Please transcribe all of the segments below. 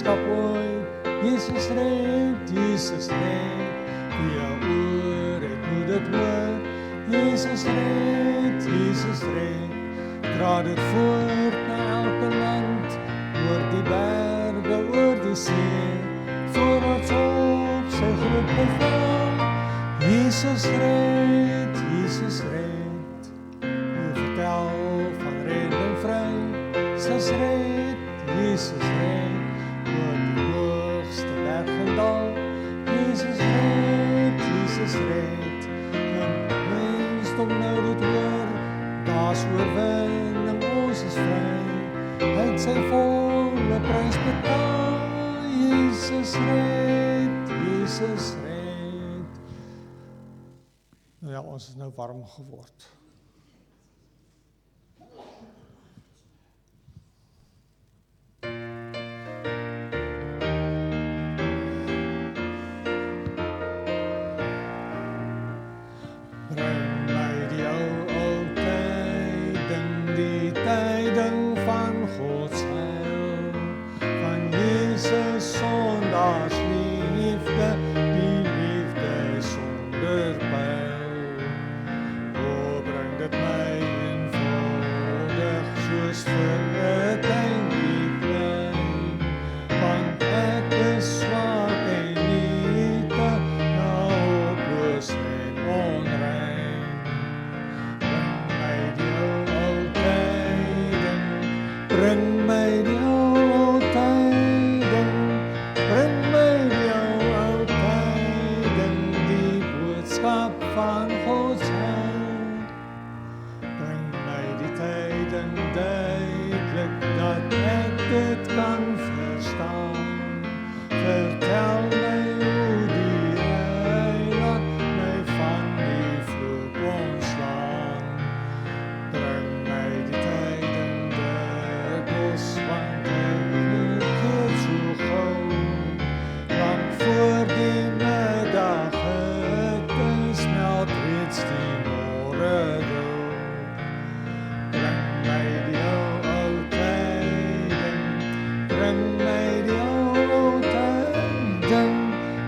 boodskap ooit. Jesus red, wie oor het moet dit hoor. Jesus red, dra dit voort na elke land, oor die berge, oor die see, voor ons op sy groot bevel. Jesus red, hoe vertel van redding vry, Jesus red, oor die hoogste berg en dal, Jesus red, en mens om nou dit hoor, daar's oorwinning, ons is vry, hy het sy volle prys betaal, Jesus red. Nou ja, ons is nou warm geword. Bring my die ou tyding, die tyding van God se heil, van Jesus sondaars liefde, die liefde sonder pyl. O, bring dit my eenvoudig, soos vir 'n kleintjie klein, want ek is swak en nietig, hopeloos en onrein. Bring my die ou tyding, die boodskap van God se heil. Bring my die tyding duidelik, dat ek dit kan verstaan. Vertel my hoe die Heiland my van die vloek ontslaan. Bring my die tyding dikwels, want ek vergeet so gauw. Lang voor die middag smelt reeds die môre dou. Bring my die ou tyding,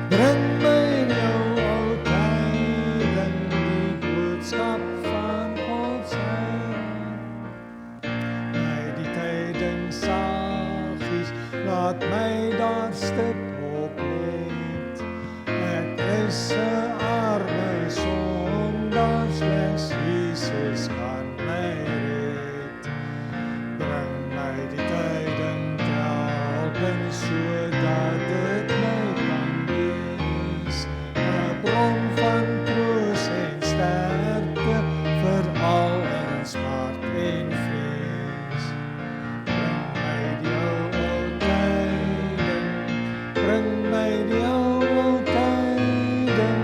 bring my die ou tyding, die boodskap van God se heil. My die tyding saggies, laat my daar stip op net. Ek is 'n arme sondaar, slegs Jesus kan my red. Bring my die tyding telkens, sodat dit my kan wees 'n bron van troos en sterkte, vir al in smart en vrees. Bring my die ou tyding, bring my die ou tyding,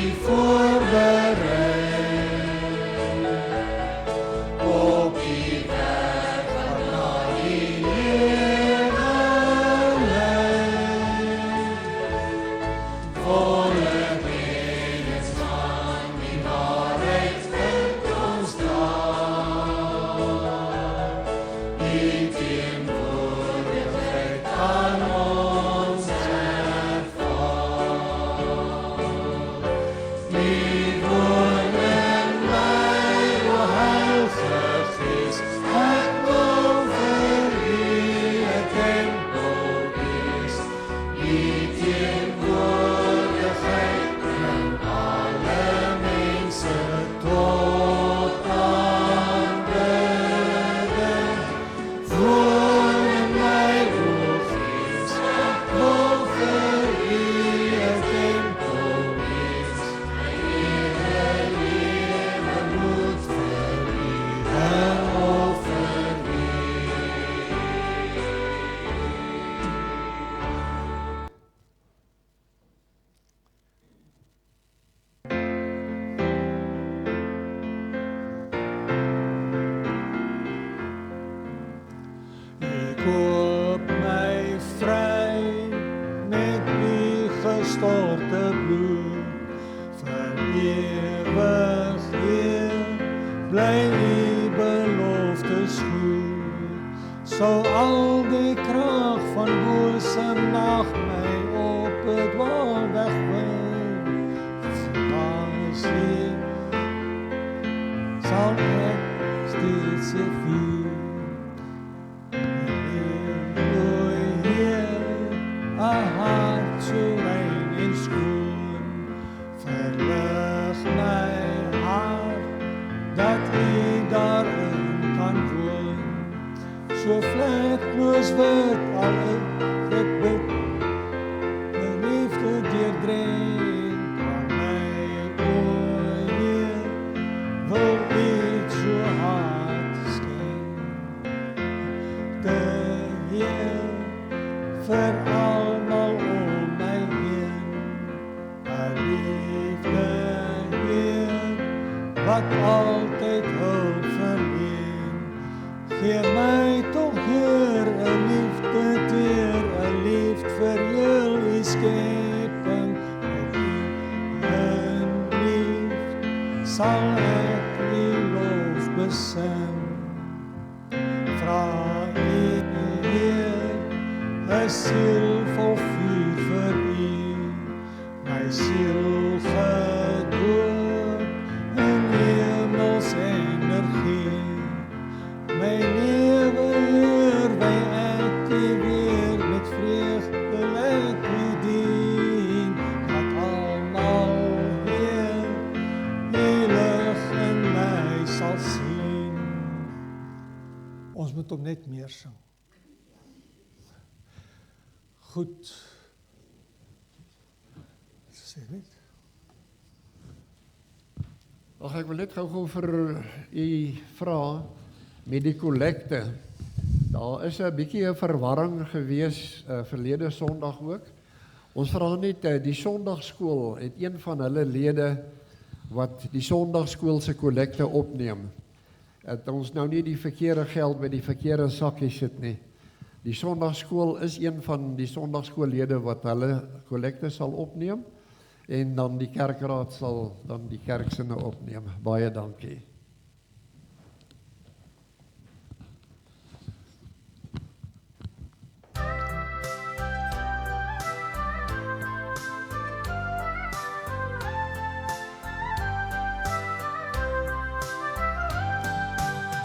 U voorberei. Op die weg wat naar die lewe leidt. Volle kennis van die waarheid vindt ons daar. Die teenwoordigheid kan ons ervaar. Die woon in my, o Heilige Gees, ek wil vir U 'n tempel wees. Die teenwoordigheid bring alle mense tot aanbidding. Woon in my, o Gees, ek wil vir U 'n tempel wees. My hele lewe moet vir U 'n offer wees. Ek koop my vry met U gestorte bloed. Vir ewig Heer, bly U beloftes goed. Sou al die krag van bose mag my op 'n dwaalweg bring. As Heer, sal ek steeds U vier. A hart so rein en skoon, verlig my hart, dat U daarin kan woon. So vlekloos word al ek bid, my liefde deurdrink aan my, o Heer, wil U so hard skenk. De Heer vir almal om my heen, 'n liefde Heer, wat altyd hulp verleen. Gee my tog Heer 'n liefde teer, 'n liefde vir heel U skepping. Op U in liefde sal ek U lof besing. Vra U Heer 'n siel vol vuur vir U, my siel gedoop in hemels energie. My lewe Heer, by ek U weer met vreugde laat U dien. Dat almal Heer, U lig in my sal sien. Ons moet hom net meer sing. Goed. Sê net. Ag, ek wil net gou vir U vra met die kollekte. Daar is 'n bietjie 'n verwarring gewees verlede Sondag ook. Ons vra net die Sondagskool het een van hulle lede wat die Sondagskool se kollekte opneem. Dat ons nou nie die verkeerde geld by die verkeerde sakkie sit nie. Die Sondagskool is een van die Sondagskoollede wat hulle kollekte sal opneem en dan die kerkraad sal dan die kerksinne opneem. Baie dankie.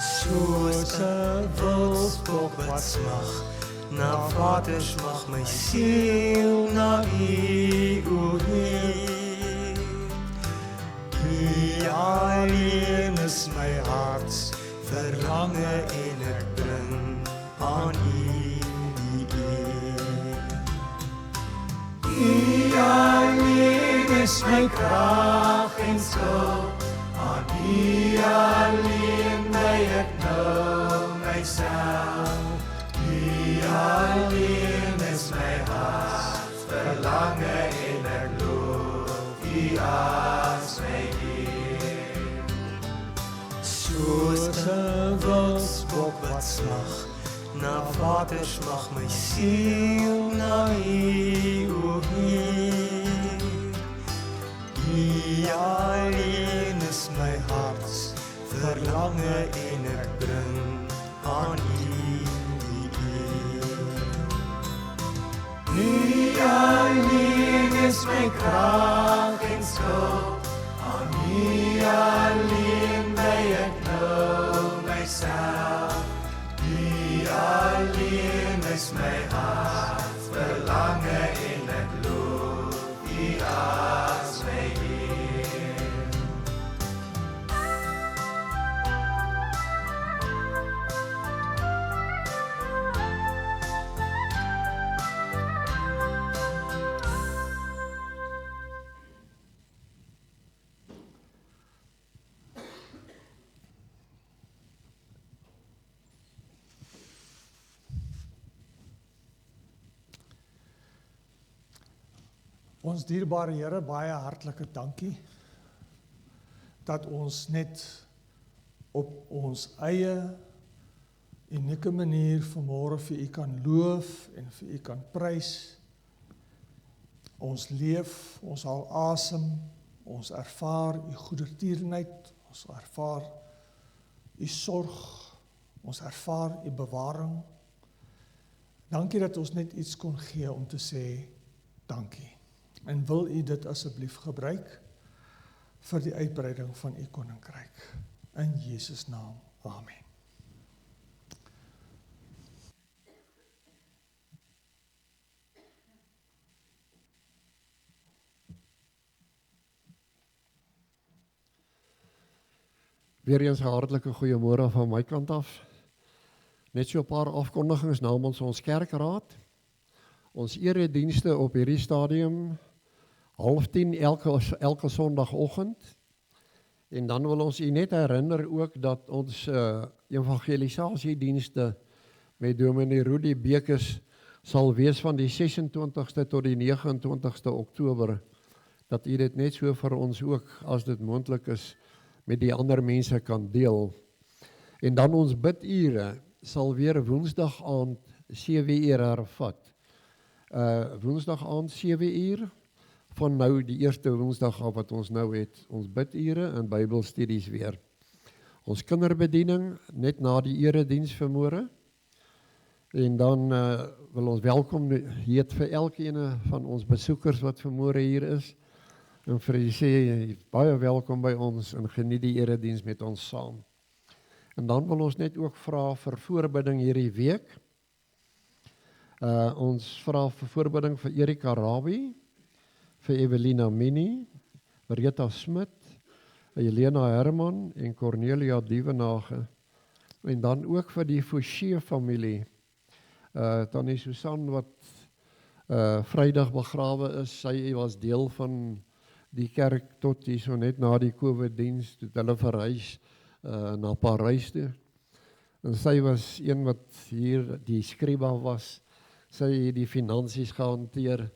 Soos 'n wilsbok wat smag na Vaders mag my siel na U, o Heer. U alleen is my harts verlange en ek bring aan U die eer. U alleen is my krag en skuld, aan U alleen by ek nou myself. U alleen is my hart verlange en ek loof U U as my Heer. Soos 'n wildsbok wat smag na water, smag my siel na U, o Heer. U alleen is my harts verlange en ek bring aan U die eer. U alleen is my krag en skuld, aan U alleen by ek nou myself. U alleen is my hart verlange en ek loof U as my Heer. Ons dierbare Here, baie hartlike dankie dat ons net op ons eie unieke manier vanmôre vir U kan loof en vir U kan prys. Ons leef, ons haal asem, ons ervaar U goedertierenheid, ons ervaar U sorg, ons ervaar U bewaring. Dankie dat ons net iets kon gee om te sê dankie. En wil U dit asseblief gebruik vir die uitbreiding van U koninkryk. In Jesus naam. Amen. Weer eens 'n hartlike goeiemôre van my kant af. Net so 'n paar afkondigings namens ons kerkraad. Ons eredienste op hierdie stadium 9:30 elke Sondagoggend. En dan wil ons U net herinner ook dat ons evangelisasiedienste met Dominee Rudy Bekes sal wees van die 26ste tot die 29ste Oktober. Dat U dit net so vir ons ook, as dit moontlik is, met die ander mense kan deel. En dan ons bidure sal weer Woensdag aand 7:00 hervat. Woensdag aand 7:00 van nou die eerste Woensdag af wat ons nou het, ons bidure en Bybelstudies weer. Ons kinderbediening net na die erediens vanmôre. En dan wil ons welkom heet vir elkeen van ons besoekers wat vanmôre hier is. En vir u sê baie welkom by ons en geniet die erediens met ons saam. En dan wil ons net ook vra vir voorbidding hierdie week. Ons vra vir voorbidding vir Erika Rabie, vir Evelina Minnie, Rita Smit, Helena Herman en Cornelia Dievenage. En dan ook vir die Fouché familie. Tannie Susan wat Vrydag begrawe is, sy was deel van die kerk tot hier so net na die COVID-diens, toe hulle verhuis na Parys toe. En sy was een wat hier die skriba was, sy het die finansies gehanteer.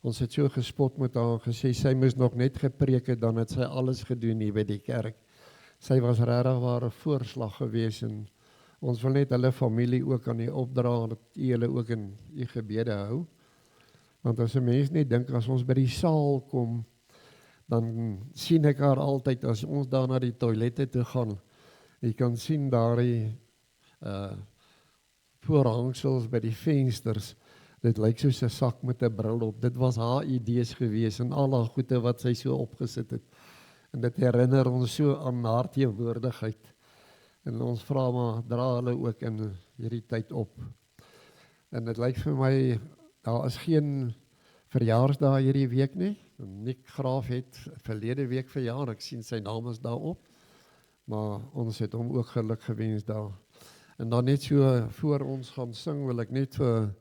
Ons het so gespot met haar en gesê, sy moes nog net gepreek het, dan het sy alles gedoen hier by die kerk. Sy was regtig waar 'n voorslag gewees en ons wil net hulle familie ook aan U opdra, dat U hulle ook in U gebede hou. Want as 'n mens net dink, as ons by die saal kom, dan sien ek haar altyd, as ons daar na die toilette toe gaan, jy kan sien daar die voorhangsels by die vensters, dit lyk soos 'n sak met 'n bril op. Dit was haar idees gewees en al haar goede wat sy so opgesit het. En dit herinner ons so aan haar teenwoordigheid. En ons vra maar, dra hulle ook in hierdie tyd op. En dit lyk vir my, daar is geen verjaarsdag hierdie week nie. Nick Graaf het verlede week verjaar, ek sien sy naam is daarop. Maar ons het hom ook geluk gewens daar. En dan net so voor ons gaan sing, wil ek net vir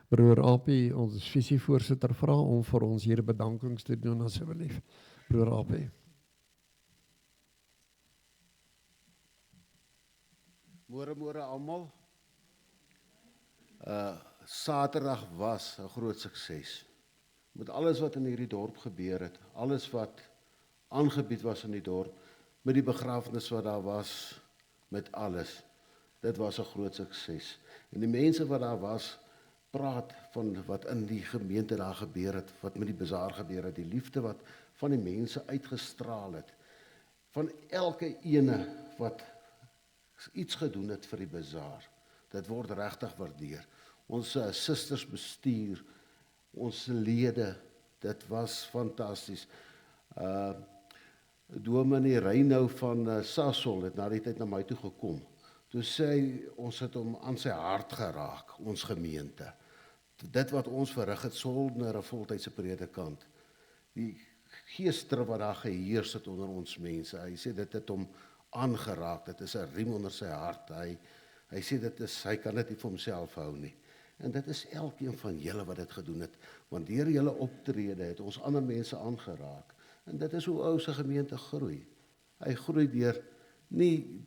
broer Apie, ons visievoorsitter, vra om vir ons hier bedankings te doen asseblief. Broer Apie. Môre almal. Saterdag was 'n groot sukses. met alles wat in hierdie dorp gebeur het, alles wat aangebied was in die dorp, met die begrafenis wat daar was, met alles. Dit was 'n groot sukses. En die mense wat daar was, praat van wat in die gemeente daar gebeur het, wat met die bazaar gebeur het, die liefde wat van die mense uitgestraal het, van elke ene wat iets gedoen het vir die bazaar. Dit word regtig waardeer. Ons susters bestuur, ons lede, dit was fantasties. Dominee Reinou van Sasol het na die tyd na my toe gekom. Toe sê hy, ons het hom aan sy hart geraak, ons gemeente. Dit wat ons verrig het sonder 'n voltydse predikant. Die geesdrif wat daar geheers het onder ons mense. Hy sê dit het hom aangeraak. Dit is 'n riem onder sy hart. Hy sê hy kan dit nie vir homself hou nie. En dit is elkeen van julle wat dit gedoen het, want deur julle optrede het ons ander mense aangeraak. En dit is hoe ou se gemeente groei. Hy groei nie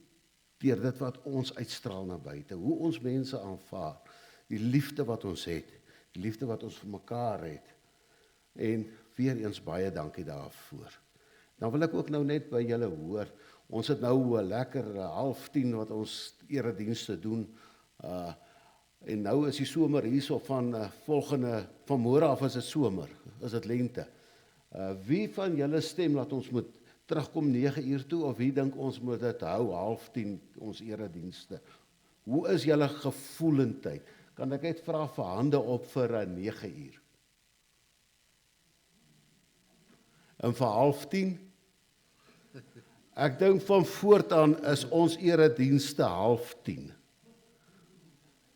deur dit wat ons uitstraal na buite, hoe ons mense aanvaar, die liefde wat ons het, die liefde wat ons vir mekaar het. En weer eens baie dankie daarvoor. Dan wil ek ook nou net by julle hoor, ons het nou lekker 9:30 wat ons eredienste doen, en nou is die somer hierso van môre af is dit somer, is dit lente. Wie van julle stem dat ons moet terugkom 9 uur toe, of wie dink ons moet dit hou 9:30 ons eredienste? Hoe is julle gevoelendheid? Kan ek net vra vir hande op vir 9 uur? En vir 9:30? Ek dink van voortaan is ons eredienste 9:30.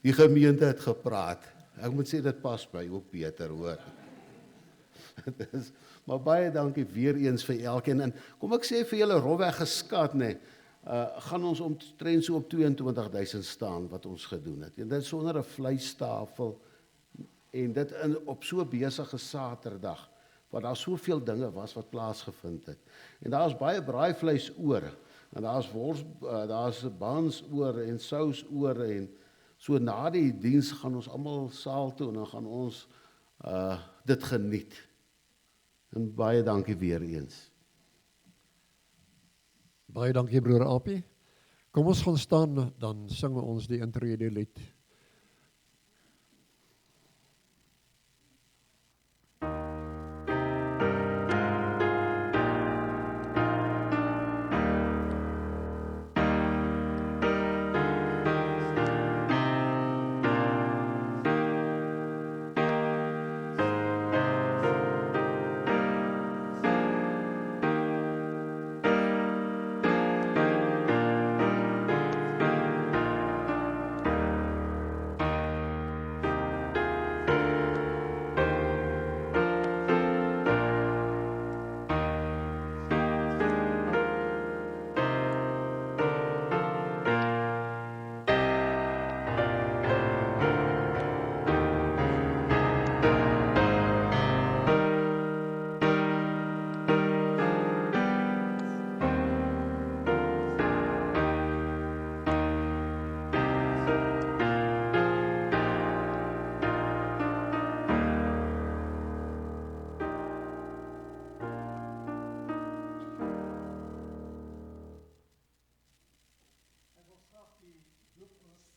Die gemeente het gepraat. Ek moet sê dit pas by ook beter, hoor. Maar baie dankie weer eens vir elkeen. En kom ek sê vir julle rofweg geskat, gaan ons omtrent so op 22.000 staan wat ons gedoen het. En dit sonder 'n vleistafel en dit op so besige Saterdag, waar daar soveel dinge was wat plaasgevind het. En daar is baie braaivleis oor, en daar's bans oor en sous oor, en so na die diens gaan ons almal saal toe en dan gaan ons dit geniet. En baie dankie weer eens. Baie dankie broer Apie. Kom ons gaan staan, dan sing ons die intrede lied.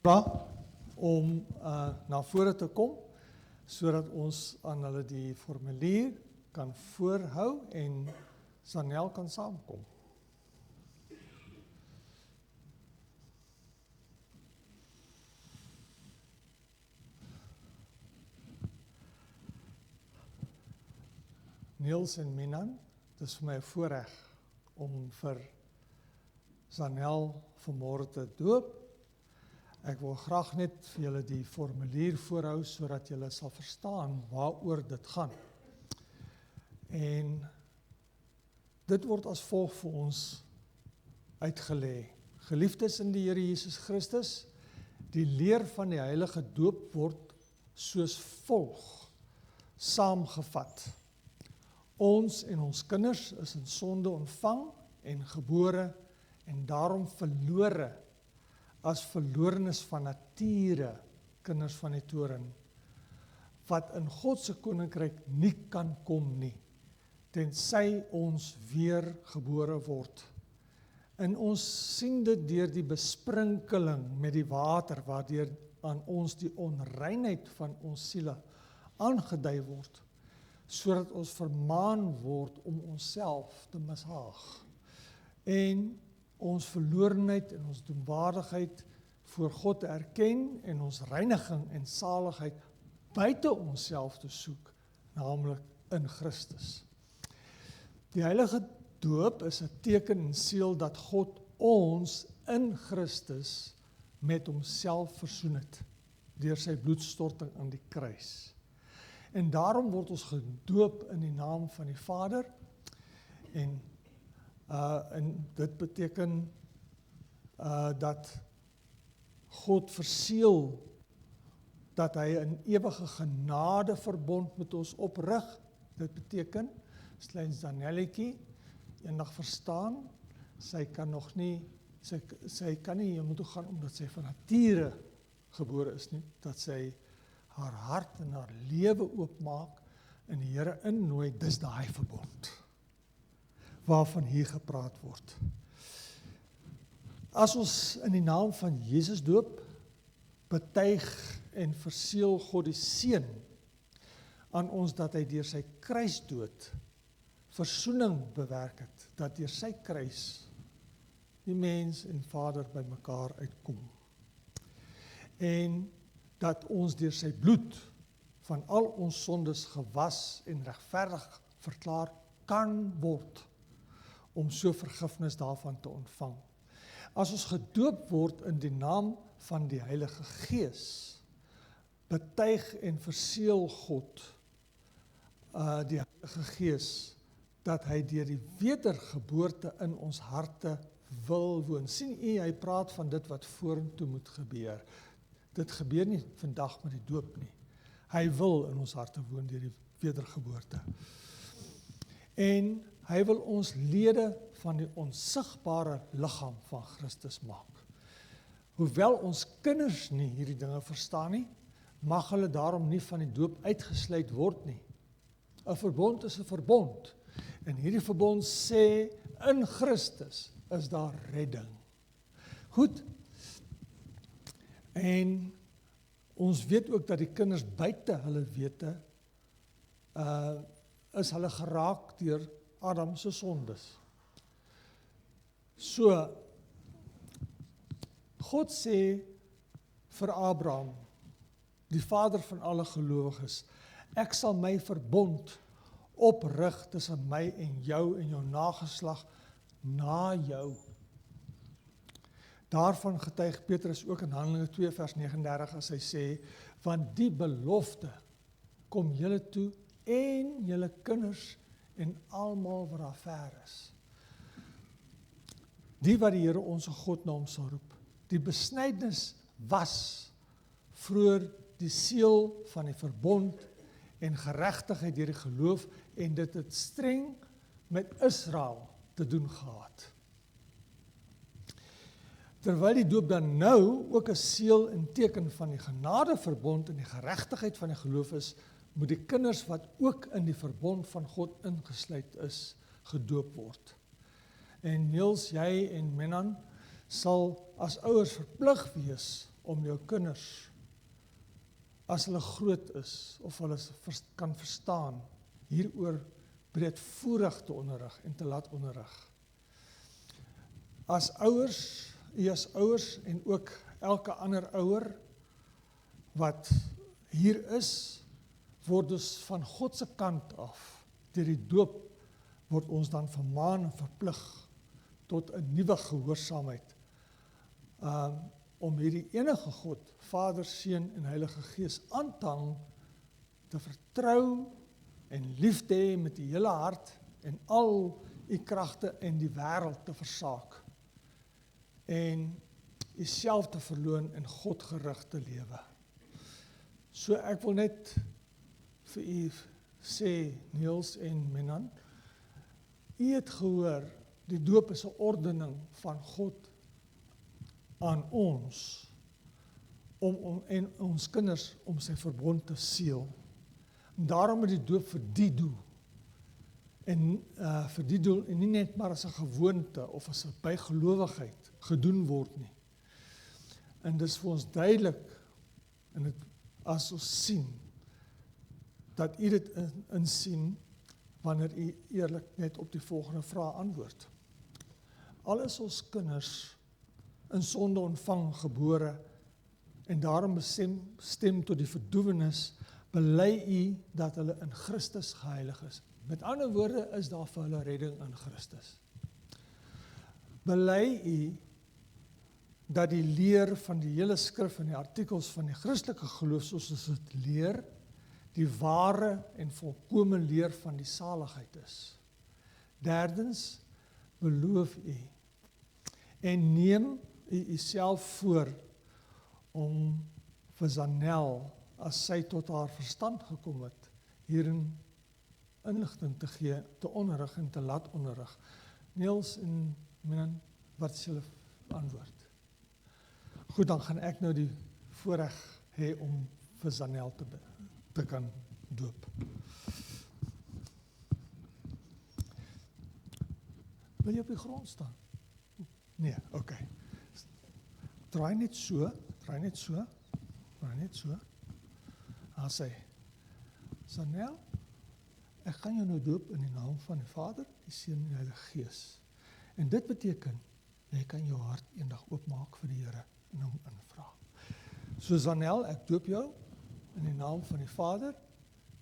Vra om na vore te kom, sodat ons aan hulle die formulier kan voorhou en Sanel kan saamkom. Niels en Minan, dit is vir my 'n voorreg om vir Sanel vanmôre te doop. Ek wil graag net vir julle die formulier voorhou, sodat julle sal verstaan waaroor dit gaan. En dit word as volg vir ons uitgelê. Geliefdes in die Here Jesus Christus, die leer van die heilige doop word soos volg saamgevat. Ons en ons kinders is in sonde ontvang en gebore en daarom verlore as verlorenes van nature, kinders van die toren. wat in God se koninkryk nie kan kom nie, tensy ons weer gebore word. En ons sien dit deur die besprinkeling met die water, waardeur aan ons die onreinheid van ons siele aangedui word, sodat ons vermaan word om onsself te mishaag en ons verlorenheid en ons doemwaardigheid voor God te erken en ons reiniging en saligheid buite onsself te soek, naamlik in Christus. Die heilige doop is 'n teken en seël dat God ons in Christus met homself versoen het deur sy bloedstorting aan die kruis. En daarom word ons gedoop in die naam van die Vader en dit beteken dat God verseël dat hy 'n ewige genade verbond met ons oprig. Dit beteken, Kleins Danielletjie eendag verstaan, sy kan nie hemel toe gaan omdat sy van nature gebore is nie, dat sy haar hart en haar lewe oopmaak en die Here innooi, dis daai verbond waarvan hier gepraat word. As ons in die naam van Jesus doop, betuig en verseël God die Seun aan ons dat hy deur sy kruisdood versoening bewerk het, dat deur sy kruis die mens en Vader by mekaar uitkom. En dat ons deur sy bloed van al ons sondes gewas en regverdig verklaar kan word, om so vergifnis daarvan te ontvang. As ons gedoop word in die naam van die Heilige Gees, betuig en verseël God die Heilige Gees, dat hy deur die wedergeboorte in ons harte wil woon. Sien u, hy praat van dit wat vorentoe moet gebeur. Dit gebeur nie vandag met die doop nie. Hy wil in ons harte woon deur die wedergeboorte. En hy wil ons lede van die onsigbare liggaam van Christus maak. Hoewel ons kinders nie hierdie dinge verstaan nie, mag hulle daarom nie van die doop uitgesluit word nie. 'n verbond is 'n verbond. En hierdie verbond sê, in Christus is daar redding. Goed, en ons weet ook dat die kinders buite hulle wete, is hulle geraak deur Adam se sondes. So, God sê vir Abraham, die vader van alle gelowiges, ek sal my verbond oprig tussen my en jou nageslag na jou. Daarvan getuig Petrus ook in Handelinge 2 vers 39 as hy sê, want die belofte kom julle toe en julle kinders en almal wat daar ver is. Die wat die Here onse God na hom sal roep. Die besnydenis was vroeër die seël van die verbond en geregtigheid deur die geloof, en dit het streng met Israel te doen gehad. Terwyl die doop dan nou ook 'n seël en teken van die genadeverbond en die geregtigheid van die geloof is, moet die kinders wat ook in die verbond van God ingesluit is, gedoop word. En Niels, jy en Menan sal as ouers verplig wees om jou kinders, as hulle groot is, of hulle kan verstaan, hieroor breedvoerig te onderrig en te laat onderrig. As ouers en ook elke ander ouer wat hier is, word dus van God se kant af, deur die doop, word ons dan vermaan en verplig tot 'n nuwe gehoorsaamheid, om hierdie enige God, Vader, Seun en Heilige Gees aan te hang, te vertrou en lief te hê met die hele hart en al u kragte en die wêreld te versaak en uself te verloon en God gerig te lewe. So ek wil net vir u sê, Niels en Menan, u het gehoor, die doop is 'n ordening van God aan ons, en ons kinders om sy verbond te seël. En daarom is die doop vir die doel. En vir die doel, en nie net maar as 'n gewoonte of as 'n bygelowigheid gedoen word nie. En dis vir ons duidelik, en dit, as ons sien, dat u dit insien, wanneer u eerlik net op die volgende vraag antwoord. Al is ons kinders in sonde ontvang gebore, en daarom bestem tot die verdoemenis, bely u dat hulle in Christus geheilig is. Met ander woorde is daar vir hulle redding in Christus. Bely u dat die leer van die hele skrif en die artikels van die Christelike geloof, soos ons dit leer, die ware en volkome leer van die saligheid is. Derdens, beloof u en neem u self voor om vir Zanel, as sy tot haar verstand gekom het, hierin inligting te gee, te onderrig en te laat onderrig. Niels en Menan, wat is julle antwoord? Goed, dan gaan ek nou die voorreg hê om vir Zanel te kan doop. Wil jy op die grond staan? Nee, oké. Draai net so. Daar sê, Zanel, ek gaan jou nou doop in die naam van die Vader, die Seun en die Heilige Gees. En dit beteken, jy kan jou hart eendag oopmaak vir die Here en hom invra. So Zanel, ek doop jou in die naam van die Vader,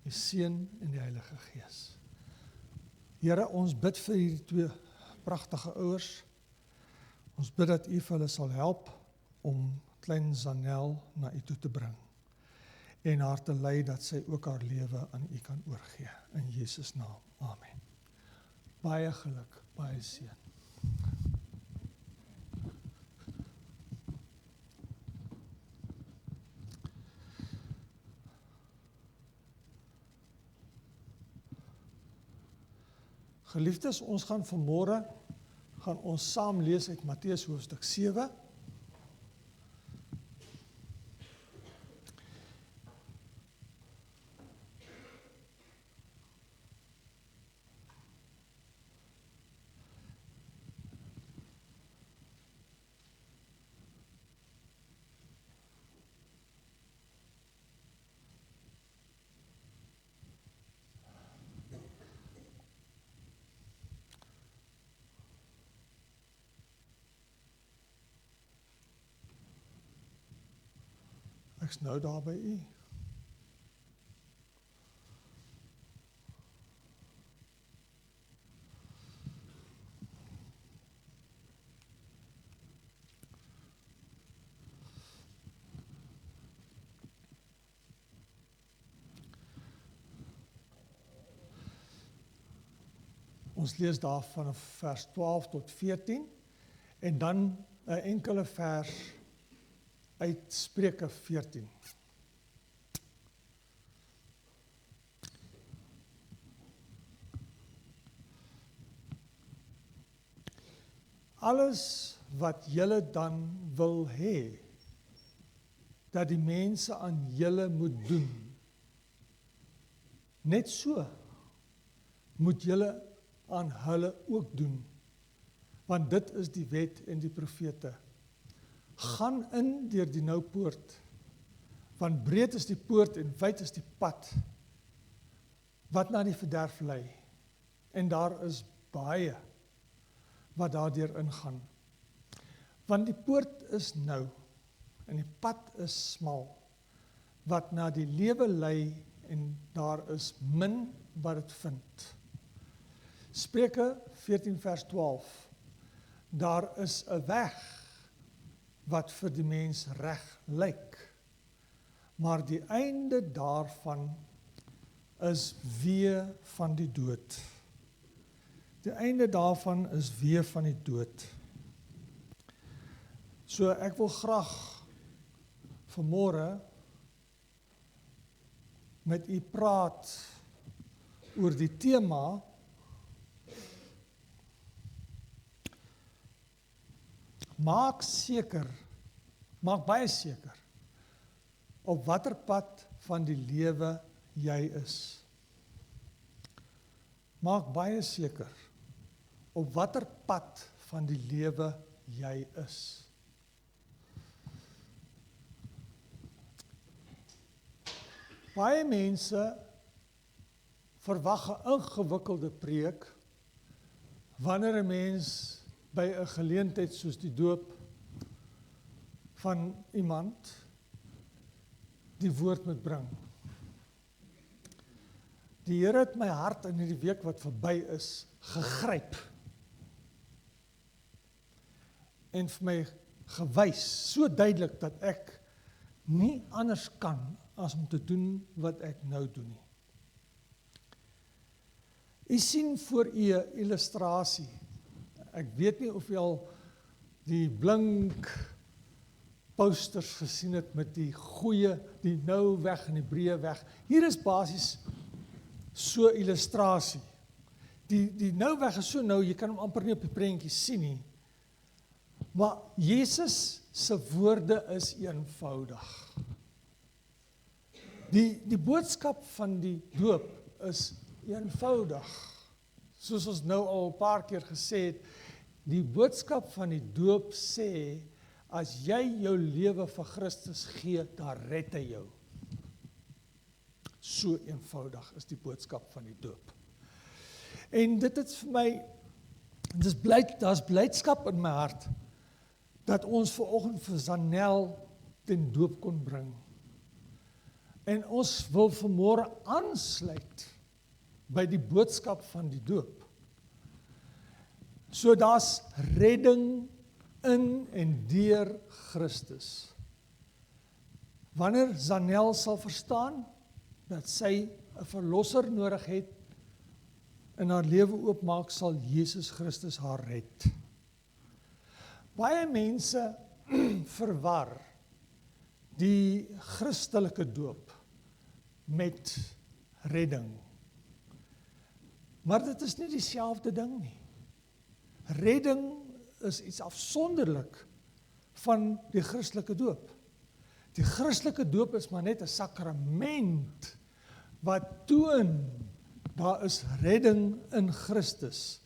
die Seun en die Heilige Gees. Here, ons bid vir hierdie twee pragtige ouers. Ons bid dat u vir hulle sal help om klein Zanel na u toe te bring en haar te lei dat sy ook haar lewe aan u kan oorgee. In Jesus naam. Amen. Baie geluk, baie seën. Geliefdes, ons gaan vanmôre saam lees uit Matteus hoofstuk 7. Ek is nou daar by u. Ons lees daar van vers 12 tot 14 en dan 'n enkele vers uit Spreuke 14. Alles wat julle dan wil hê, dat die mense aan julle moet doen, net so moet julle aan hulle ook doen, want dit is die wet en die profete. Gaan in deur die nou poort, want breed is die poort en wyd is die pad, wat na die verderf lei, en daar is baie wat daardeur ingaan. Want die poort is nou, en die pad is smal, wat na die lewe lei, en daar is min wat dit vind. Spreuke 14 vers 12, daar is 'n weg, wat vir die mens reg lyk, maar die einde daarvan is weë van die dood. Die einde daarvan is weë van die dood. So ek wil graag vanmôre met u praat oor die tema maak baie seker, op watter pad van die lewe jy is. Maak baie seker op watter pad van die lewe jy is. Baie mense verwag 'n ingewikkelde preek wanneer 'n mens by 'n geleentheid soos die doop van iemand die woord moet bring. Die Here het my hart in hierdie week wat verby is, gegryp. En vir my gewys, so duidelik dat ek nie anders kan as om te doen wat ek nou doen nie. U sien voor u 'n illustrasie. Ek weet nie of u al die blink posters gesien het met die goeie, die nou weg en die breë weg. Hier is basies so 'n illustrasie. Die nou weg is so nou, jy kan hom amper nie op die prentjie sien nie. Maar Jesus se woorde is eenvoudig. Die boodskap van die doop is eenvoudig. Soos ons nou al 'n paar keer gesê het, die boodskap van die doop sê, as jy jou lewe vir Christus gee, dan red hy jou. So eenvoudig is die boodskap van die doop. En dit het vir my, daar's blydskap in my hart, dat ons vanoggend vir Zanel ten doop kon bring. En ons wil vanmôre aansluit by die boodskap van die doop. So daar's redding in en deur Christus. Wanneer Zanel sal verstaan dat sy 'n verlosser nodig het en haar lewe oopmaak, sal Jesus Christus haar red. Baie mense verwar die Christelike doop met redding. Maar dit is nie dieselfde ding nie. Redding is iets afsonderlik van die Christelike doop. Die Christelike doop is maar net 'n sakrament wat toon daar is redding in Christus.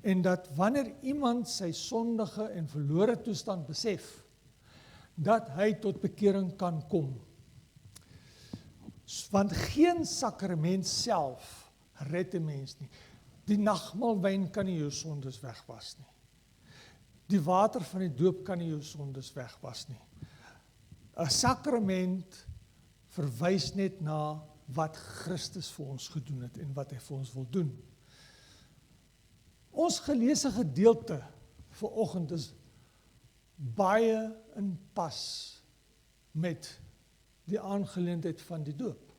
En dat wanneer iemand sy sondige en verlore toestand besef, dat hy tot bekering kan kom. Want geen sakrament self red 'n mens nie. Die nagmaalwyn kan nie jou sondes wegwas nie. Die water van die doop kan nie jou sondes wegwas nie. 'n Sakrament verwys net na wat Christus vir ons gedoen het en wat hy vir ons wil doen. Ons geleesde gedeelte vanoggend is baie in pas met die aangeleentheid van die doop.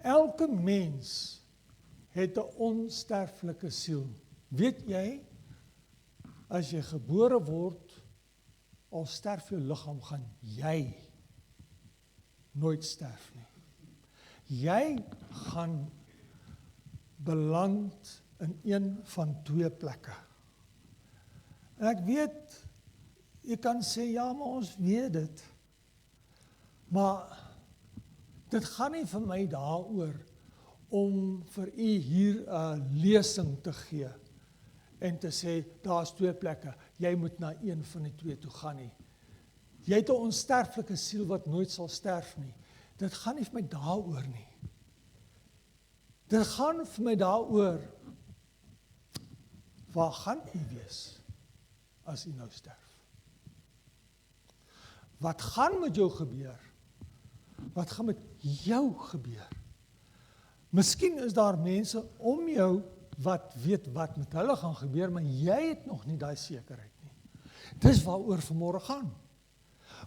Elke mens het 'n onsterflike siel. Weet jy, as jy gebore word, al sterf jou liggaam, gaan jy nooit sterf nie. Jy gaan beland in een van twee plekke. En ek weet, jy kan sê, ja, maar ons weet dit. Maar dit gaan nie vir my daaroor om vir u hier 'n lesing te gee en te sê, daar's twee plekke, jy moet na een van die twee toe gaan nie. Jy het 'n onsterflike siel wat nooit sal sterf nie. Dit gaan nie vir my daaroor nie. Dit gaan vir my daaroor, waar gaan u wees as u nou sterf? Wat gaan met jou gebeur? Wat gaan met jou gebeur? Miskien is daar mense om jou wat weet wat met hulle gaan gebeur, maar jy het nog nie daai sekerheid nie. Dis waaroor vanmôre gaan.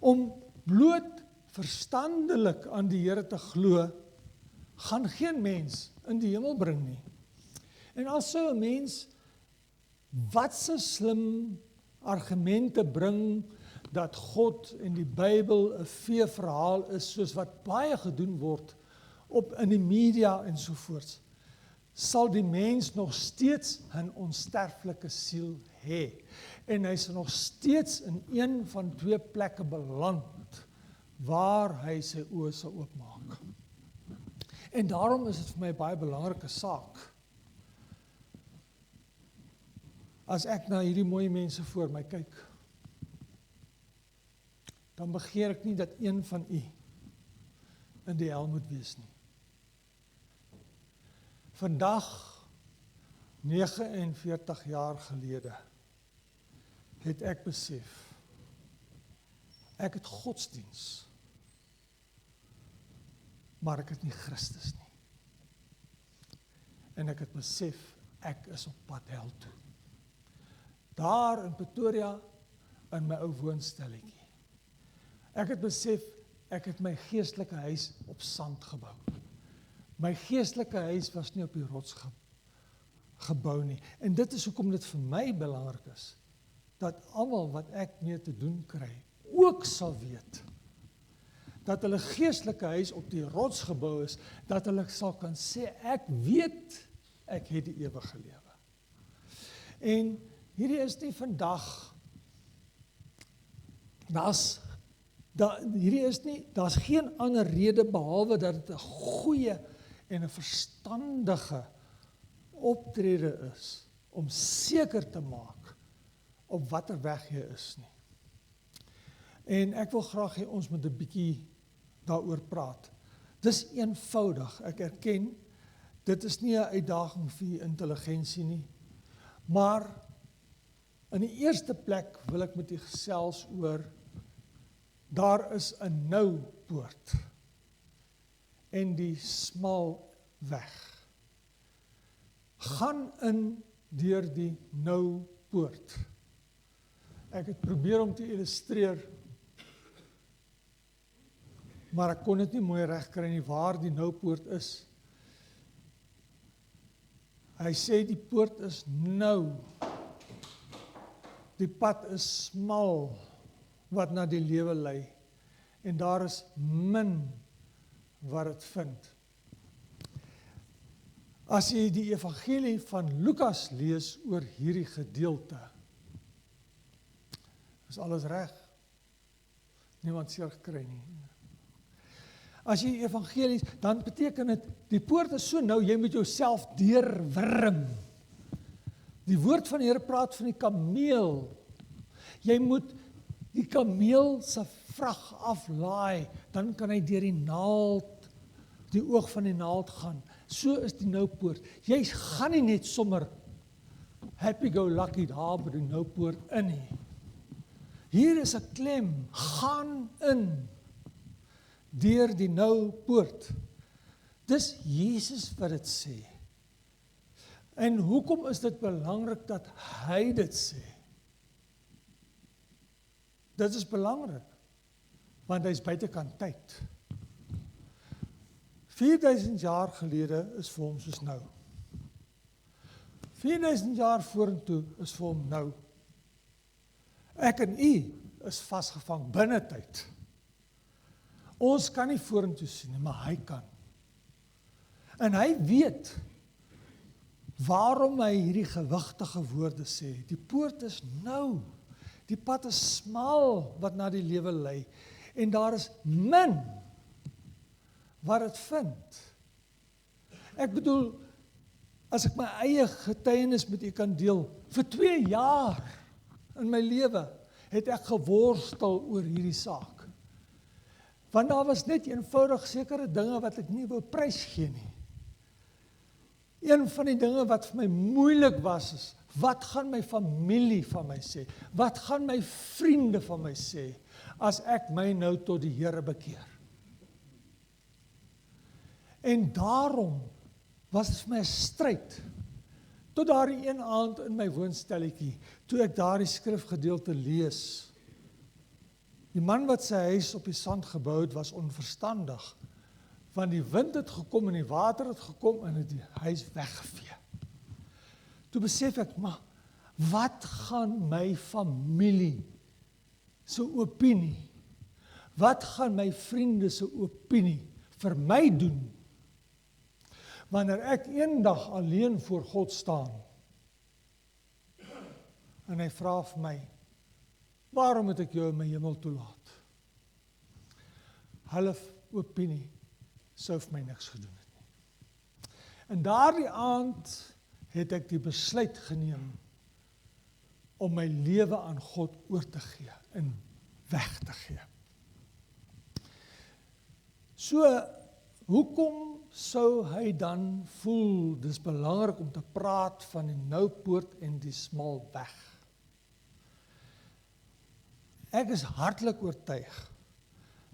Om bloot verstandelik aan die Here te glo, gaan geen mens in die hemel bring nie. En as so 'n mens wat se slim argumente bring dat God en die Bybel 'n feeverhaal is, soos wat baie gedoen word in die media en sovoorts, sal die mens nog steeds 'n onsterflike siel hê. En hy sal nog steeds in een van twee plekke beland waar hy sy oë sal oopmaak. En daarom is dit vir my 'n baie belangrike saak. As ek na hierdie mooi mense voor my kyk, dan begeer ek nie dat een van u in die hel moet wees nie. Vandag, 49 jaar gelede, het ek besef, ek het godsdiens, maar ek het nie Christus nie. En ek het besef, ek is op pad hel toe. Daar in Pretoria, in my ou woonstelletjie. Ek het besef, ek het my geestelike huis op sand gebou. My geestelike huis was nie op die rots gebou nie. En dit is hoekom dit vir my belangrik is, dat almal wat ek mee te doen kry, ook sal weet, dat hulle geestelike huis op die rots gebou is, dat hulle sal kan sê, ek weet, ek het die ewige lewe. En hierdie is nie vandag, daar's geen ander rede behalwe dat dit 'n goeie en 'n verstandige optrede is, om seker te maak, op watter weg jy is nie. En ek wil graag hê ons moet 'n bietjie daaroor praat. Dis eenvoudig, ek erken, dit is nie 'n uitdaging vir intelligensie nie, maar in die eerste plek wil ek met u gesels oor, daar is 'n nou poort en die smal weg. Gaan in deur die nou poort. Ek het probeer om te illustreer, maar ek kon dit nie mooi reg kry nie waar die nou poort is. Hy sê die poort is nou. Die pad is smal wat na die lewe lei en daar is min wat dit vind. As jy die evangelie van Lukas lees oor hierdie gedeelte, is alles reg. Niemand seer gekry nie. As jy evangelies, dan beteken dit, die poort is so nou, jy moet jouself deurwurm. Die woord van die Here praat van die kameel. Jy moet die kameel se vrag aflaai, dan kan hy deur die naald, die oog van die naald gaan. So is die nou poort. Jy gaan nie net sommer happy go lucky daar by die nou poort in nie. Hier is 'n klem, gaan in deur die nou poort. Dis Jesus wat dit sê. En hoekom is dit belangrik dat hy dit sê? Dit is belangrik, want hy is buitekant tyd. 4000 jaar gelede is vir hom soos nou. 4000 jaar vorentoe is vir hom nou. Ek en u is vasgevang binne tyd. Ons kan nie vorentoe sien nie, maar hy kan. En hy weet waarom hy hierdie gewigtige woorde sê. Die poort is nou. Die pad is smal wat na die lewe lei. En daar is min wat dit vind. Ek bedoel, as ek my eie getuienis met u kan deel, vir 2 jaar in my lewe het ek geworstel oor hierdie saak. Want daar was net eenvoudig sekere dinge wat ek nie wou prysgee nie. Een van die dinge wat vir my moeilik was is, wat gaan my familie van my sê? Wat gaan my vriende van my sê, as ek my nou tot die Here bekeer? En daarom was dit vir my 'n stryd, tot daardie een aand in my woonstelletjie, toe ek daardie skrifgedeelte lees. Die man wat sy huis op die sand gebou het, was onverstandig, want die wind het gekom en die water het gekom en het die huis weggevee. Toe besef ek, maar wat gaan my familie se opinie, wat gaan my vriende se opinie vir my doen, wanneer ek eendag alleen voor God staan, en hy vra vir my, waarom moet ek jou in my hemel toelaat? Hulle opinie sou vir my niks gedoen het nie. En daardie aand het ek die besluit geneem om my lewe aan God oor te gee en weg te gee. So, hoekom sou hy dan voel, dis belangrik om te praat van die noupoort en die smal weg? Ek is hartlik oortuig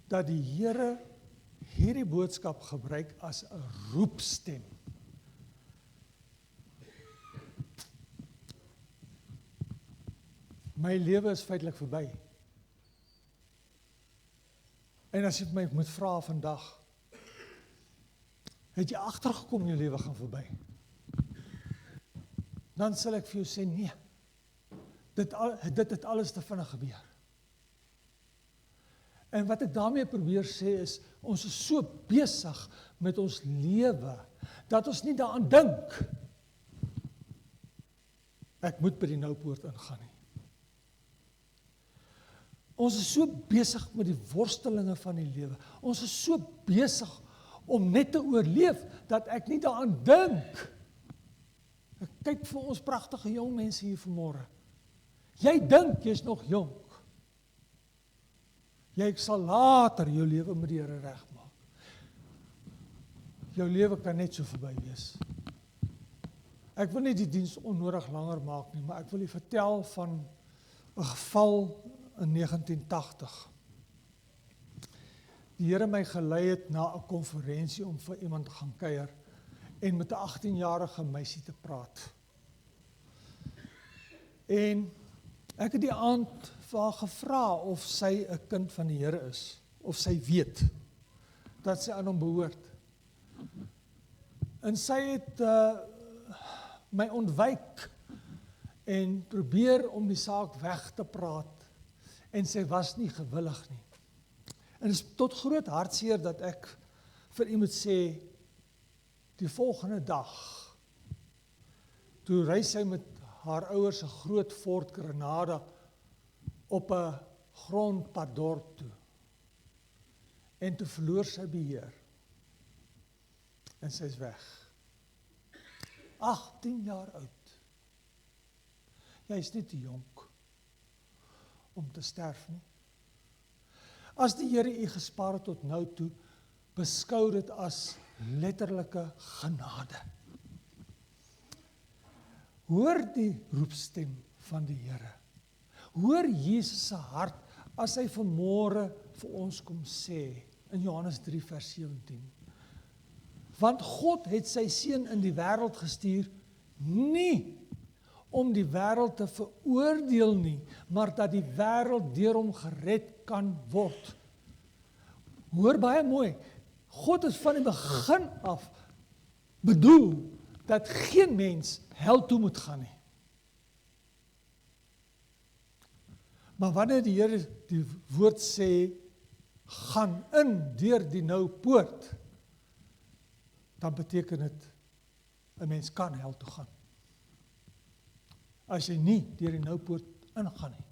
dat die Here hierdie boodskap gebruik as 'n roepstem. My lewe is feitelik verby. En as jy my moet vra vandag, het jy agtergekom jou lewe gaan verby? Dan sal ek vir jou sê nee. Dit het alles te vinnig gebeur. En wat ek daarmee probeer sê is, ons is so besig met ons lewe, dat ons nie daaraan dink, ek moet by die noupoort ingaan nie. Ons is so besig met die worstelinge van die lewe. Ons is so besig om net te oorleef, dat ek nie daaraan dink. Ek kyk vir ons pragtige jong mense hier vanmôre. Jy dink, jy's nog jonk. Jy sal later jou lewe met die Here regmaak. Jou lewe kan net so verby wees. Ek wil nie die diens onnodig langer maak nie, maar ek wil u vertel van 'n geval in 1980. Die Here my gelei het na 'n konferensie om vir iemand te gaan kuier en met 'n 18-jarige meisie te praat. En ek het die aand vir haar gevra of sy 'n kind van die Here is, of sy weet dat sy aan hom behoort. En sy het my ontwyk en probeer om die saak weg te praat, en sy was nie gewillig nie. En dit is tot groot hartseer dat ek vir u moet sê, die volgende dag, toe ry sy met haar ouers se groot Ford Granada op 'n grondpad dorp toe. En toe verloor sy beheer. En sy is weg. 18 jaar oud. Jy is nie te jonk om te sterf nie. As die Here u gespaar het tot nou toe, beskou dit as letterlike genade. Hoor die roepstem van die Here. Hoor Jesus se hart as hy vanmôre vir ons kom sê in Johannes 3 vers 17. Want God het sy seun in die wêreld gestuur, nie om die wêreld te veroordeel nie, maar dat die wêreld deur hom gered kan word. Hoor baie mooi, God het van die begin af bedoel dat geen mens hel toe moet gaan nie. Maar wanneer die Here die woord sê, gaan in deur die nou poort, dan beteken dit, 'n mens kan hel toe gaan. As jy nie deur die nou poort ingaan nie.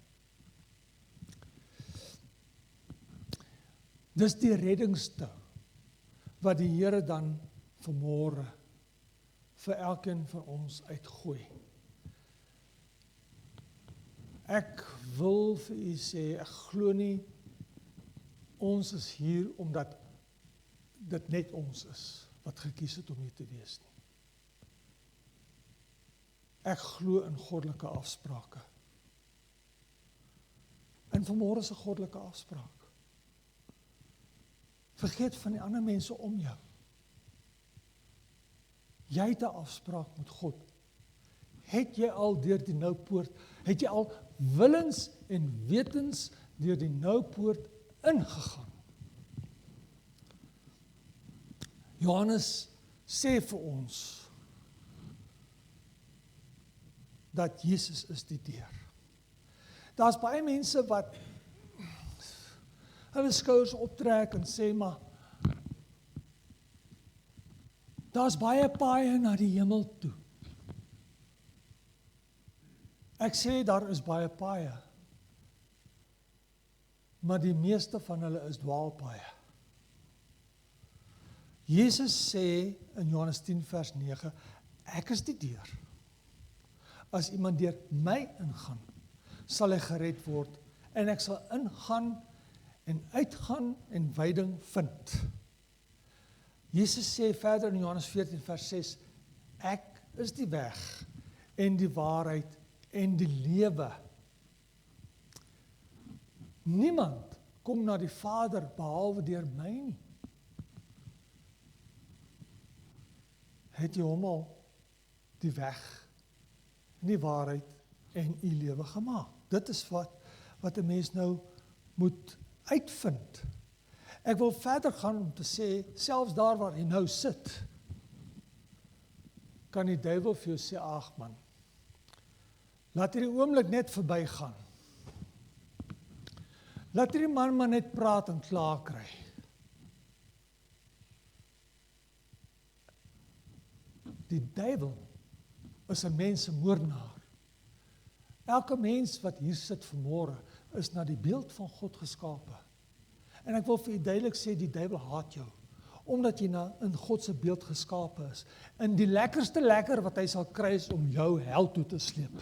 Dis die reddingste wat die Here dan vanmôre vir elkeen van ons uitgooi. Ek wil vir u sê, ek glo nie ons is hier omdat dit net ons is wat gekies het om hier te wees nie. Ek glo in goddelike afsprake. En vanmôre is 'n goddelike afspraak. Vergeet van die ander mense om jou. Jy het 'n afspraak met God. Het jy al deur die nou poort, het jy al willens en wetens deur die nou poort ingegaan? Johannes sê vir ons dat Jesus is die deur. Daar's baie mense wat hulle skouers optrek en sê, maar daar's baie paaie na die hemel toe. Ek sê daar is baie paaie, maar die meeste van hulle is dwaalpaaie. Jesus sê in Johannes 10 vers 9, ek is die deur. As iemand deur my ingaan, sal hy gered word, en ek sal ingaan en uitgaan en veiding vind. Jesus sê verder in Johannes 14 vers 6, ek is die weg en die waarheid en die lewe. Niemand kom na die Vader behalwe deur my nie. Het jy hom al die weg, die waarheid en die lewe gemaak? Dit is wat 'n mens nou moet uitvind. Ek wil verder gaan om te sê, selfs daar waar jy nou sit, kan die duiwel vir jou sê, ag man, laat hierdie oomblik net verbygaan. Laat hierdie man maar net praat en klaar kry. Die duiwel is 'n mensemoordenaar. Elke mens wat hier sit vanmôre is na die beeld van God geskape. En ek wil vir u duidelik sê, die duiwel haat jou, omdat jy in God se beeld geskape is. En die lekkerste lekker wat hy sal kry is om jou hel toe te sleep.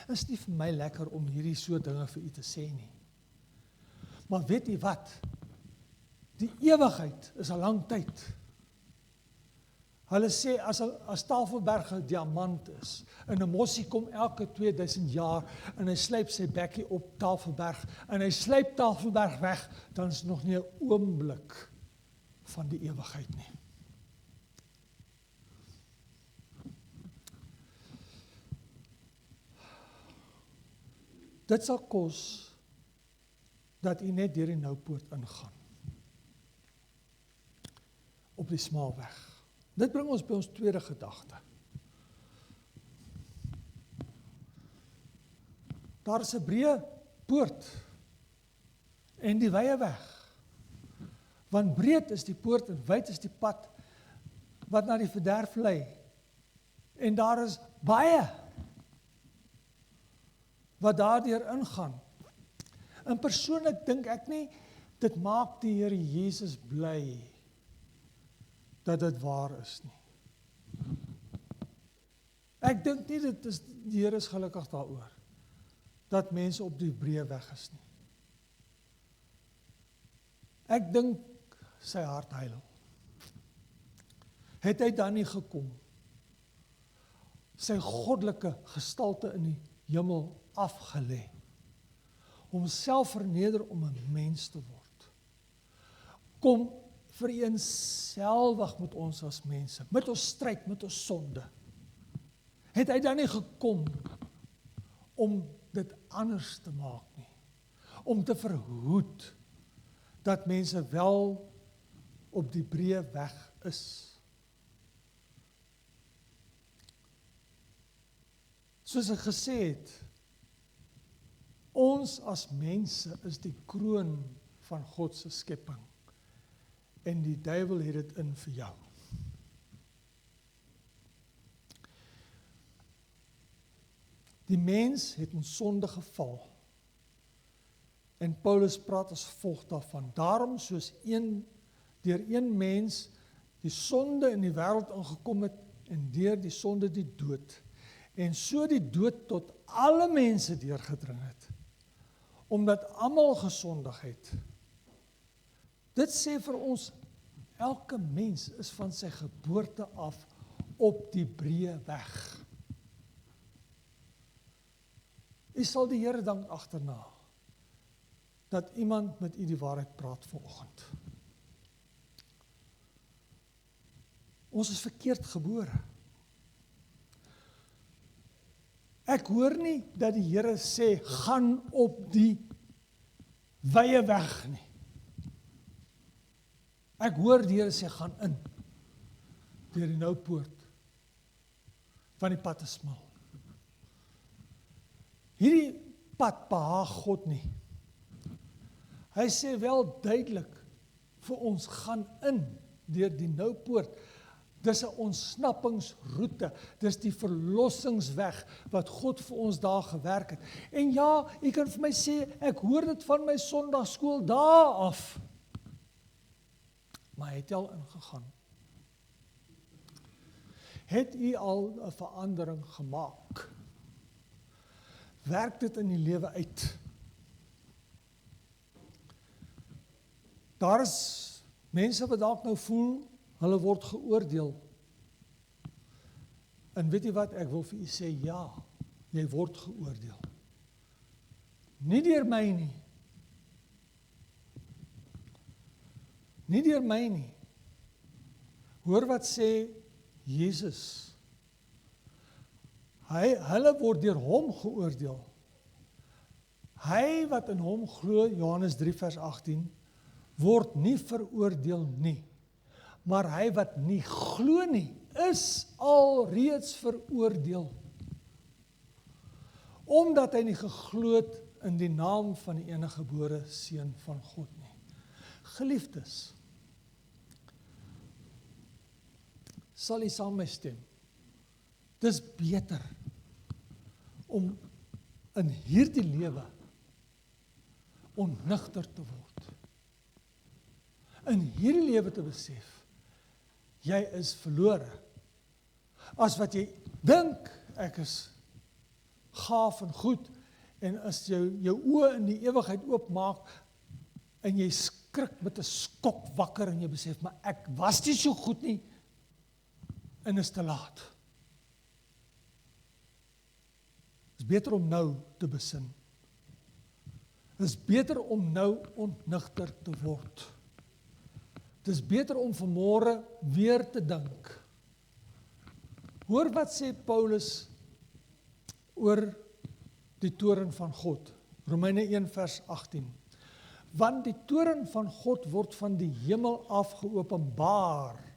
Is nie vir my lekker om hierdie so dinge vir u te sê nie. Maar weet u wat? Die ewigheid is 'n lang tyd. Hulle sê, as Tafelberg 'n diamant is, en 'n mossie kom elke 2000 jaar, en hy slyp sy bekkie op Tafelberg, en hy slyp Tafelberg weg, dan is nog nie 'n oomblik van die ewigheid nie. Dit sal kos, dat u net deur die Noupoort ingaan, op die smaalweg. Dit bring ons by ons tweede gedagte. Daar is 'n breë poort en die wye weg. Want breed is die poort en wyd is die pad wat na die verderf lei. En daar is baie wat daardeur ingaan. En persoonlik dink ek nie, dit maak die Here Jesus bly dat dit waar is nie. Ek dink nie die Here is gelukkig daaroor, dat mense op die breë weg is nie. Ek dink sy hart huil. Het hy dan nie gekom, sy goddelike gestalte in die hemel afgelê, homself verneder om 'n mens te word. Kom vereenselwig met ons as mense, met ons stryd, met ons sonde. Het hy dan nie gekom om dit anders te maak nie, om te verhoed dat mense wel op die breë weg is. Soos ek gesê het, ons as mense is die kroon van God se skepping. En die duiwel het dit in vir jou. Die mens het in sonde geval. En Paulus praat as volg daarvan. Daarom soos deur een mens die sonde in die wêreld ingekom het, en deur die sonde die dood. En so die dood tot alle mense deurgedring het. Omdat almal gesondig het. Dit sê vir ons, elke mens is van sy geboorte af op die breë weg. U sal die Here dank agterna, dat iemand met u die waarheid praat vanoggend. Ons is verkeerd gebore. Ek hoor nie dat die Here sê, gaan op die wye weg nie. Ek hoor die Here sê, gaan in, deur die Noupoort, want die pad is smal. Hierdie pad behaag God nie. Hy sê wel duidelik, vir ons gaan in, deur die Noupoort. Dis 'n ontsnappingsroete, dis die verlossingsweg, wat God vir ons daar gewerk het. En ja, jy kan vir my sê, ek hoor dit van my Sondagskool dae af. Maar ek hoor die Here sê, gaan in, deur die Noupoort. Want die pad is smal. Hierdie pad behaag God nie. Hy sê wel duidelik, vir ons gaan in, deur die Noupoort. Dis 'n ontsnappingsroete, dis die verlossingsweg, wat God vir ons daar gewerk het. En ja, jy kan vir my sê, ek hoor dit van my Sondagskool dae af. maar het jy al ingegaan? Het u al 'n verandering gemaak? Werk dit in die lewe uit? Daar is mense wat dalk nou voel, hulle word geoordeel. En weet jy wat, ek wil vir u sê, ja, jy word geoordeel. Nie deur my nie. Nie deur my nie. Hoor wat sê Jesus. Hulle word deur hom geoordeel. Hy wat in hom glo, Johannes 3 vers 18, word nie veroordeel nie. Maar hy wat nie glo nie, is alreeds veroordeel. Omdat hy nie geglo het in die naam van die eniggebore Seun van God nie. Geliefdes, sal u saam met my stem. Dis beter om in hierdie lewe onnigter te word. In hierdie lewe te besef, jy is verlore. As wat jy dink, ek is gaaf en goed, en as jou oë in die ewigheid oopmaak, en jy skrik met 'n skok wakker, en jy besef, maar ek was nie so goed nie, en is te laat. Het is beter om nou te besin. Het is beter om nou ontnigter te word. Het is beter om vanmôre weer te dink. Hoor wat sê Paulus oor die toorn van God. Romeine 1 vers 18. Want die toorn van God word van die hemel af geopenbaar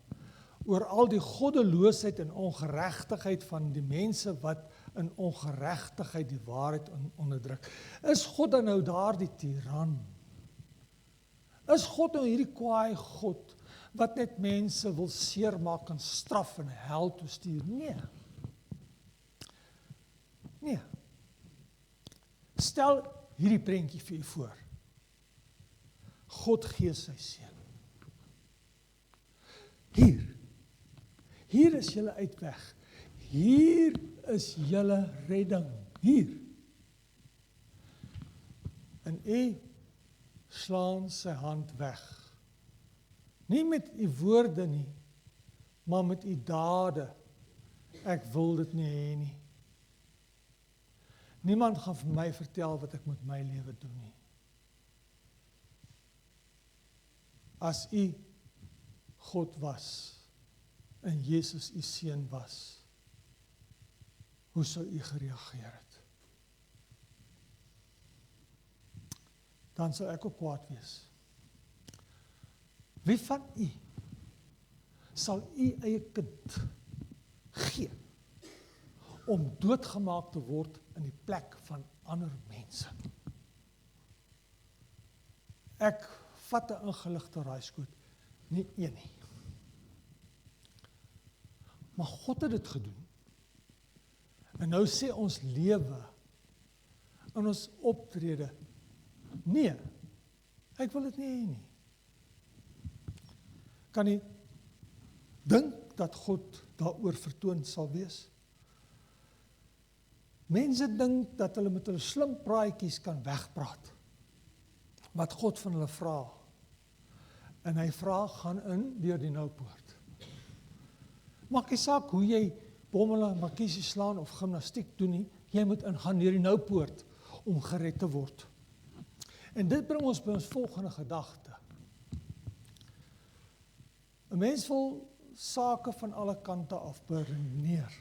oor al die goddeloosheid en ongeregtigheid van die mense wat in ongeregtigheid die waarheid onderdruk. Is God dan nou daar die tiran? Is God nou hierdie kwaai God wat net mense wil seermaak en straf en hel toe stuur? Nee. Nee. Stel hierdie prentjie vir u voor. God gee sy seun. Hier is julle uitweg. Hier is julle redding. Hier. En u slaan sy hand weg. Nie met u woorde nie, maar met u dade. Ek wil dit nie hê nie. Niemand gaan vir my vertel wat ek met my lewe doen nie. As u God was en Jesus u seun was, hoe sou u gereageer het? Dan sou ek ook kwaad wees. Wie van u sal u eie kind gee om doodgemaak te word in die plek van ander mense? Ek vat 'n ingeligte raaiskoot, nie een nie. Maar God het dit gedoen. En nou sê ons lewe in ons optrede, nee, ek wil dit nie hê nie. Kan jy dink dat God daaroor vertoond sal wees? Mense dink dat hulle met hulle slim praatjies kan wegpraat wat God van hulle vra. En hy vra, gaan in deur die noupoort. Maak nie saak hoe jy bommel, markiesie slaan of gimnastiek doen nie, jy moet ingaan deur die noupoort om gered te word. En dit bring ons by ons volgende gedagte. 'n Mens wil sake van alle kante af beredeneer.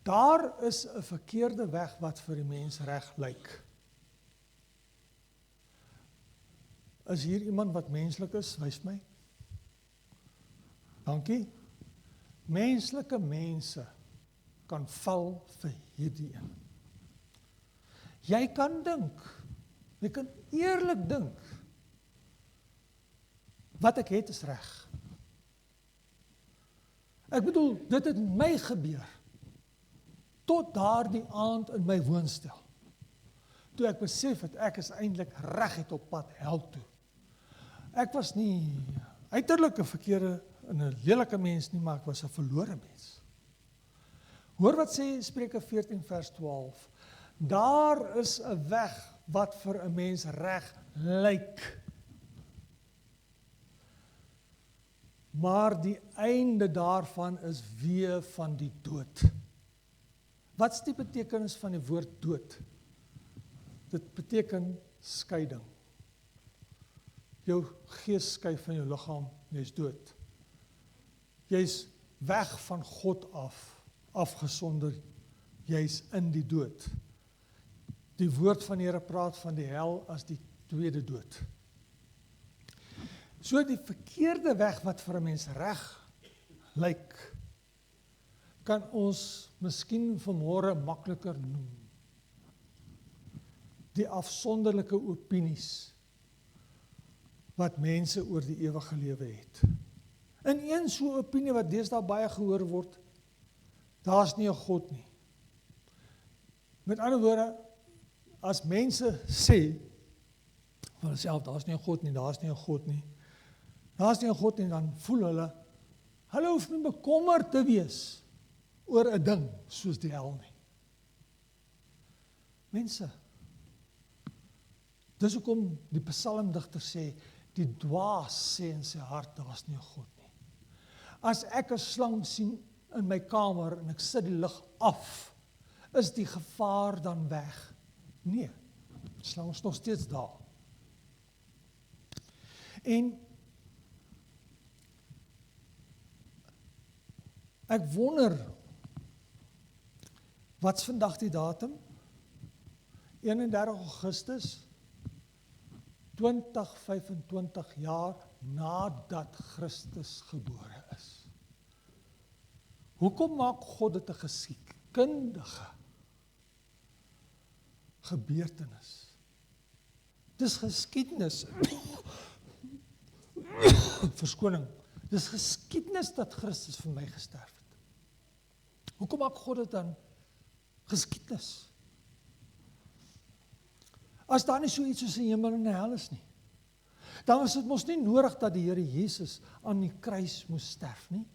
Daar is 'n verkeerde weg wat vir die mens reg lyk. Is hier iemand wat menslik is? Wys my. Dankie. Menslike mense kan val vir hierdie een. Jy kan dink, jy kan eerlik dink, wat ek het is reg. Ek bedoel, dit het my gebeur, tot daardie aand in my woonstel, toe ek besef het, ek is eintlik reguit op pad hel toe. Ek was nie uiterlike verkeerde en 'n lelike mens nie, maar ek was 'n verlore mens. Hoor wat sê Spreuke 14 vers 12. Daar is 'n weg wat vir 'n mens reg lyk. Maar die einde daarvan is weë van die dood. Wat is die betekenis van die woord dood? Dit beteken skeiding. Jou gees skei van jou liggaam, jy's dood. Jy's weg van God af, afgesonder, jy's in die dood. Die woord van die Here praat van die hel as die tweede dood. So die verkeerde weg wat vir 'n mens reg lyk, kan ons miskien vanmôre makliker noem. Die afsonderlike opinies wat mense oor die ewige lewe het. In een so opinie wat deesdae baie gehoor word, daar's nie 'n God nie. Met ander woorde, as mense sê van hulself, daar's nie 'n God nie, daar's nie 'n God nie, daar's nie 'n God nie, dan voel hulle hoef nie bekommerd te wees oor 'n ding soos die hel nie. Mense, dis hoekom die psalmdigter sê, die dwaas sê in sy hart, daar's nie 'n God nie. As ek 'n slang sien in my kamer en ek sit die lig af, is die gevaar dan weg? Nee, die slang is nog steeds daar. En ek wonder, wat's vandag die datum? 31 Augustus 2025 jaar nadat Christus gebore is. Hoekom maak God dit 'n geskiedkundige gebeurtenis? Dis geskiedenis. Verskoning. Dis geskiedenis dat Christus vir my gesterf het. Hoekom maak God dit dan geskiedenis? As daar nie so iets soos 'n hemel en 'n hel is nie, dan was dit mos nie nodig dat die Here Jesus aan die kruis moes sterf nie.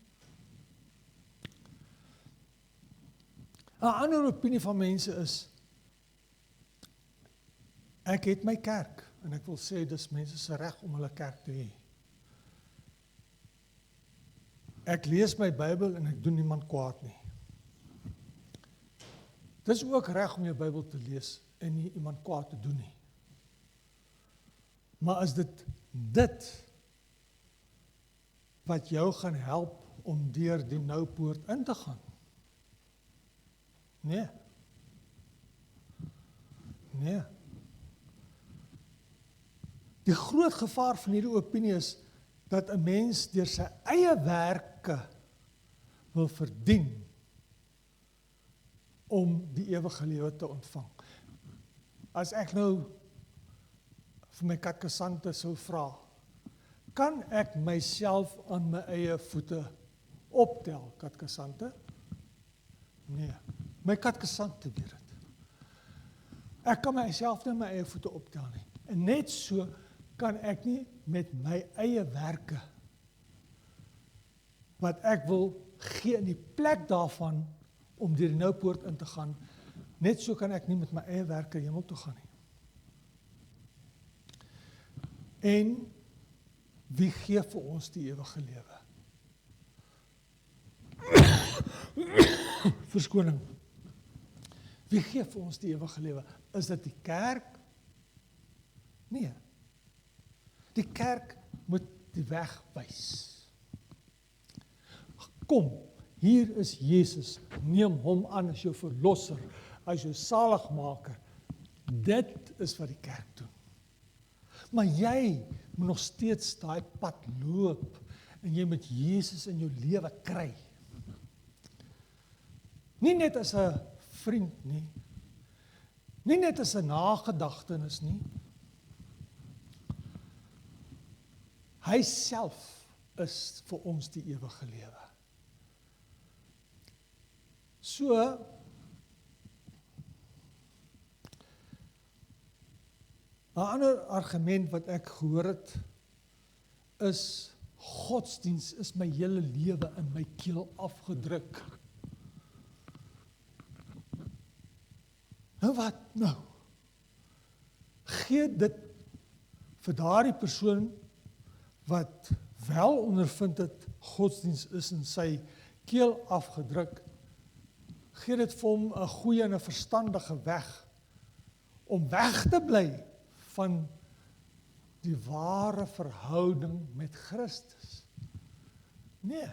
'n Ander opinie van mense is, ek het my kerk, en ek wil sê, dis mense se reg om hulle kerk te hê. Ek lees my Bybel en ek doen niemand kwaad nie. Dis ook reg om jou Bybel te lees en nie iemand kwaad te doen nie. Maar is dit wat jou gaan help om deur die nou poort in te gaan? Nee. Nee. Die groot gevaar van hierdie opinie is dat 'n mens deur sy eie werke wil verdien om die ewige lewe te ontvang. As ek nou vir my katkesante sou vra, kan ek myself aan my eie voete optel, katkesante? Nee, my katkesante weet dit. Ek kan myself nie aan my eie voete optel nie. En net so kan ek nie met my eie werke, wat ek wil gee in die plek daarvan, om deur die nou poort in te gaan, net so kan ek nie met my eie werke hemel toe gaan nie. En wie gee vir ons die ewige lewe? Verskoning. Wie gee vir ons die ewige lewe? Is dit die kerk? Nee. Die kerk moet die weg wys. Kom, hier is Jesus. Neem hom aan as jou verlosser, as jou saligmaker. Dit is wat die kerk doen. Maar jy moet nog steeds daai pad loop en jy moet Jesus in jou lewe kry. Nie net as 'n vriend nie. Nie net as 'n nagedagtenis nie. Hy self is vir ons die ewige lewe. So, een ander argument wat ek gehoor het, is godsdiens is my hele lewe in my keel afgedruk. Nou wat nou? Gee dit vir daardie persoon wat wel ondervind het godsdiens is in sy keel afgedruk, gee dit vir hom 'n goeie en 'n verstandige weg om weg te bly van die ware verhouding met Christus. Nee.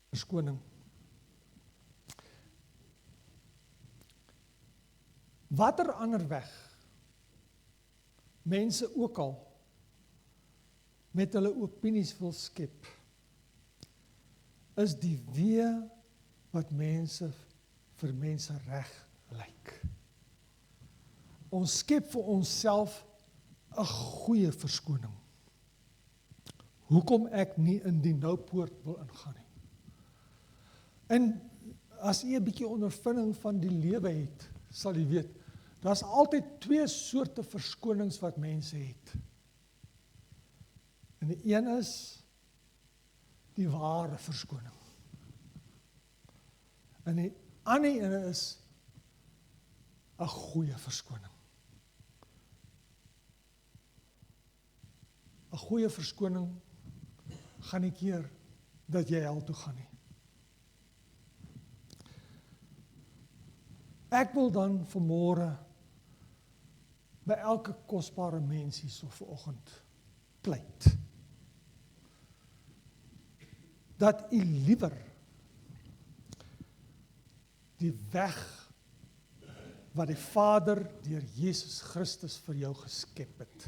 Verskoning. Watter ander weg mense ook al met hulle opinies wil skep, is die weë wat mense vir mense reg lyk. Ons skep vir onsself 'n goeie verskoning. Hoekom ek nie in die noupoort wil ingaan nie. En as jy 'n bietjie ondervinding van die lewe het, sal jy weet, daar's altyd twee soorte verskonings wat mense het. En die een is die ware verskoning. En die ander een is 'n goeie verskoning. 'n Goeie verskoning gaan nie keer dat jy hel toe gaan nie. Ek wil dan vanmôre by elke kosbare mens hier so vanoggend pleit dat u liewer die weg wat die Vader deur Jesus Christus vir jou geskep het,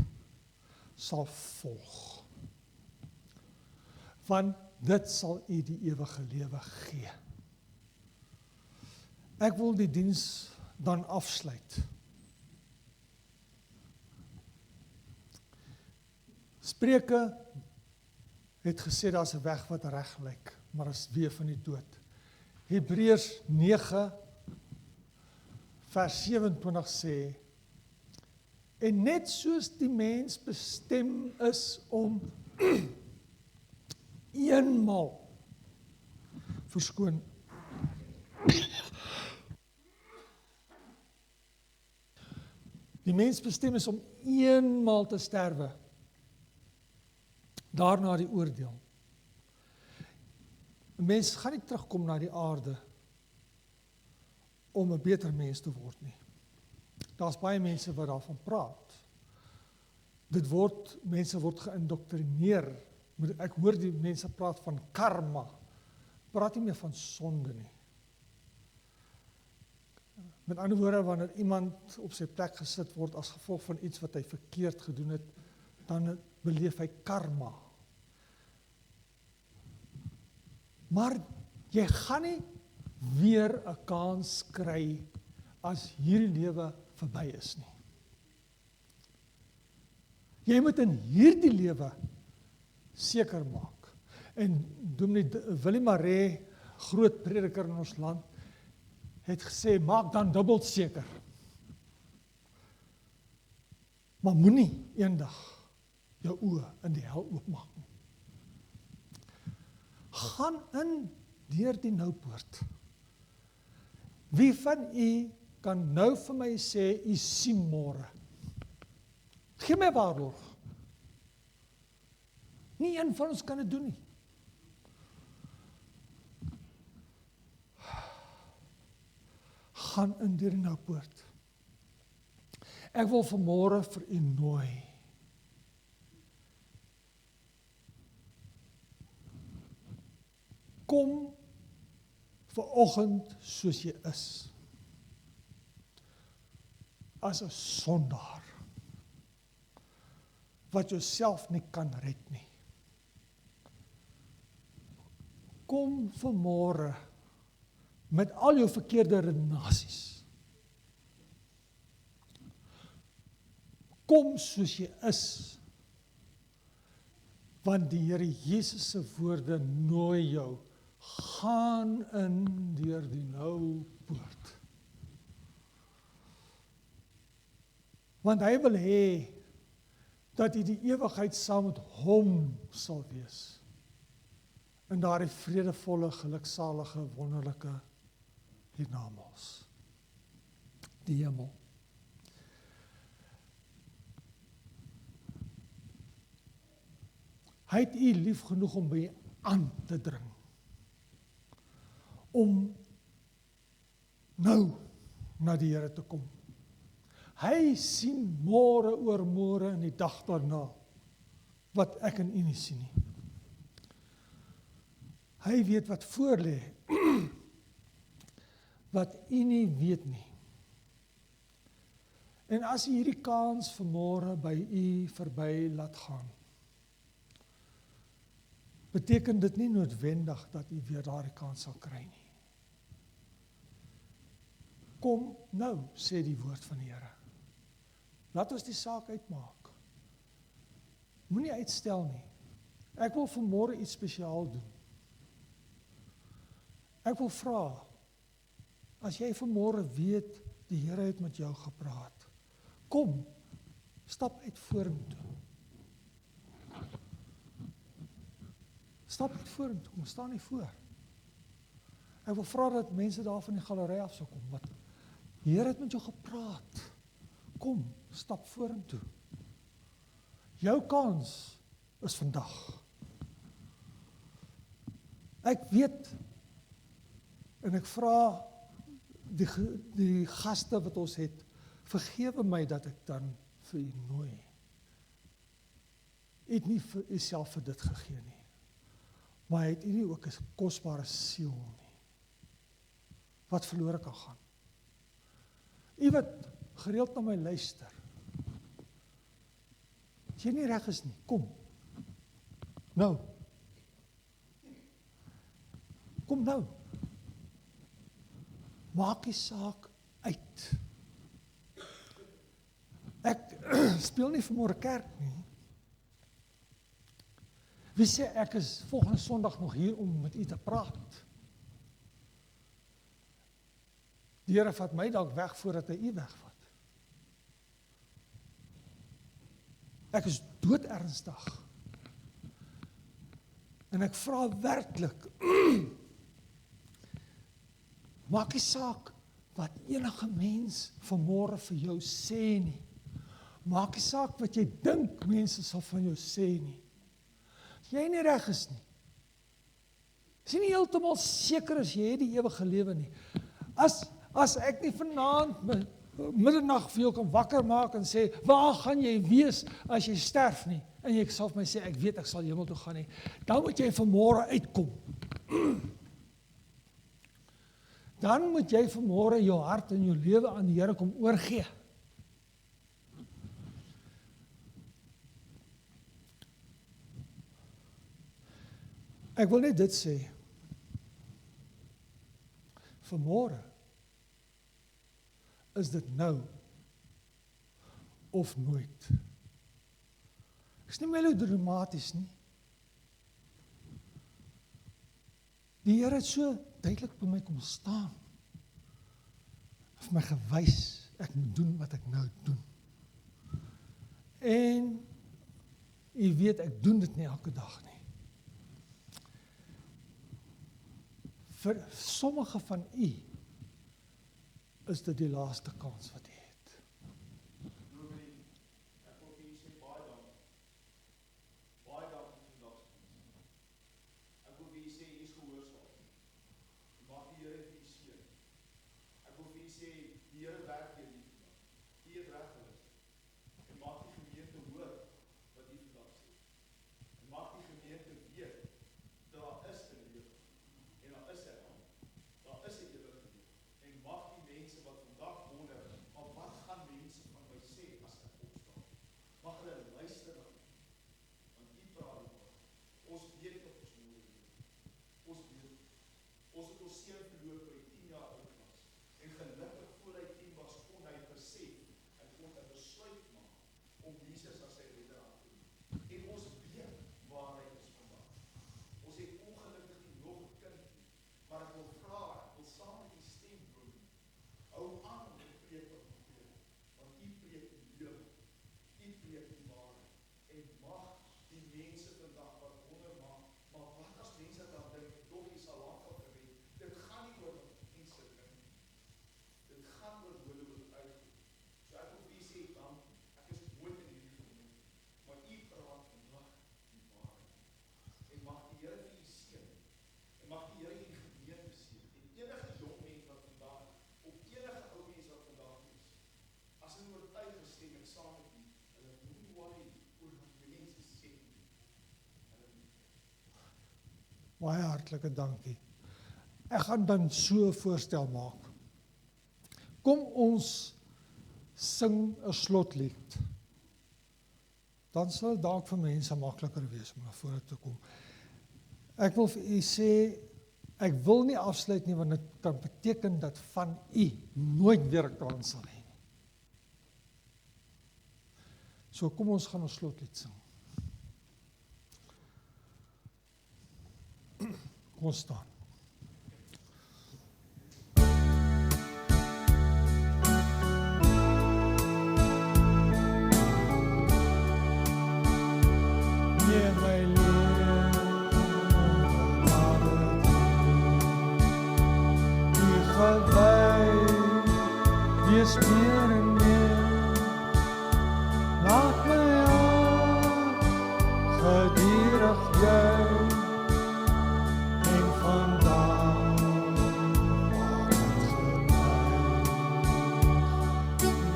sal volg. Want dit sal u die ewige lewe gee. Ek wil die diens dan afsluit. Spreuke het gesê daar's 'n weg wat reg lyk, maar is weë van die dood. Hebreërs 9 vers 27 sê, en net soos die mens bestem is om eenmaal verskoon die mens bestem is om eenmaal te sterwe, daarna die oordeel. 'n Mens gaan nie terugkom na die aarde om 'n beter mens te word nie. Daar's baie mense wat daarvan praat. Mense word geïndoktrineer. Ek hoor die mense praat van karma. Praat nie meer van sonde nie. Met ander woorde, wanneer iemand op sy plek gesit word as gevolg van iets wat hy verkeerd gedoen het, dan beleef hy karma. Maar jy gaan nie weer 'n kans kry as hierdie lewe verby is nie. Jy moet in hierdie lewe seker maak. En Dominee Willie Maree, groot prediker in ons land, het gesê, maak dan dubbel seker. Maar moenie eendag jou oë in die hel oopmaak nie. Gaan in deur die noupoort. Wie van u kan nou vir my sê, u sien môre? Gee my waarborg. Nie een van ons kan dit doen nie. Gaan in deur die noupoort. Ek wil vanmôre vir u nooi. Kom vanoggend soos jy is. As 'n sondaar wat jouself nie kan red nie. Kom vanmôre met al jou verkeerde redenasies. Kom soos jy is, want die Here Jesus se woorde nooi jou, gaan in deur die nou poort. Want hy wil hê dat jy die ewigheid saam met hom sal wees. In daardie vredevolle, geluksalige, wonderlike hiernamaals. Die hemel. Hy het u lief genoeg om by u aan te dring. Om nou na die Here te kom. Hy sien môre oor môre en die dag daarna wat ek en u nie sien nie. Hy weet wat voor lê, wat u nie weet nie. En as u hierdie kans vanmôre by u verby laat gaan, beteken dit nie noodwendig dat u weer daardie kans sal kry nie. Kom nou, sê die woord van die Here. Laat ons die saak uitmaak. Moenie uitstel nie. Ek wil vanmôre iets spesiaal doen. Ek wil vra, as jy vanmôre weet, die Here het met jou gepraat, kom, stap uit vorentoe. Stap uit vorentoe, kom, staan nie voor. Ek wil vra dat mense daar van die galery af sal kom, wat die Here het met jou gepraat. Kom, stap vorentoe. Jou kans is vandag. Ek weet, en ek vra die gaste wat ons het, vergewe my dat ek dan vir u nooi. U het nie vir uself vir dit gegee nie. Maar hy het u nie ook 'n kosbare siel nie, wat verlore kan gaan. U wat gereeld na my luister, as jy nie reg is nie, kom. Nou. Kom nou. Maak die saak uit. Ek speel nie vanmôre kerk nie. Wie sê ek is volgende Sondag nog hier om met u te praat? Die Here vat my dalk weg voordat hy u wegvat. Ek is doodernstig. En ek vra werklik, maak nie saak wat enige mens vanmôre vir jou sê nie. Maak nie saak wat jy dink mense sal van jou sê nie. As jy nie reg is nie. Is jy nie heeltemal seker as jy het die ewige lewe nie. As ek nie vanaand middernag vir jou kan wakker maak en sê, waar gaan jy wees as jy sterf nie? En jy sal vir my sê, ek weet ek sal hemel toe gaan nie. Dan moet jy vanmôre uitkom. Dan moet jy vanmôre jou hart en jou lewe aan die Here kom oorgee. Ek wil net dit sê. Vanmôre is dit nou of nooit. Ek is nie melodramaties nie. Die Here het so duidelik by my kom staan. Vir my gewys, ek moet doen wat ek nou doen. En u weet, ek doen dit nie elke dag nie. Vir sommige van u is dit die laaste kans wat jy het. Ek wil vir u sê baie dankie. Baie dankie vir vandag. Ek wil vir u sê u is gehoorsaam. Mag die Here vir u seën. Ek wil vir u sê die Here werk vir u vandag. U het reg geluister. En mag die gemeente hoor wat u vandag sê. En mag die gemeente weet dat daar is 'n lewe. En daar is 'n hel. Daar is 'n ewige lewe. En mag die mense wat vandag wonder, al Baie hartlike dankie. Ek gaan dan so 'n voorstel maak. Kom ons sing 'n slotlied. Dan sal dit dalk vir mense makliker wees om na vore te kom. Ek wil vir u sê, ek wil nie afsluit nie, want dit kan beteken dat van u nooit weer 'n kans sal hê. So kom ons gaan ons slotlied sing. Kom ons staan. Nee, my lewe, laat het die gelei, wees meer en meer, laat my aan, gedurig juig, en vandaan waar het geneig,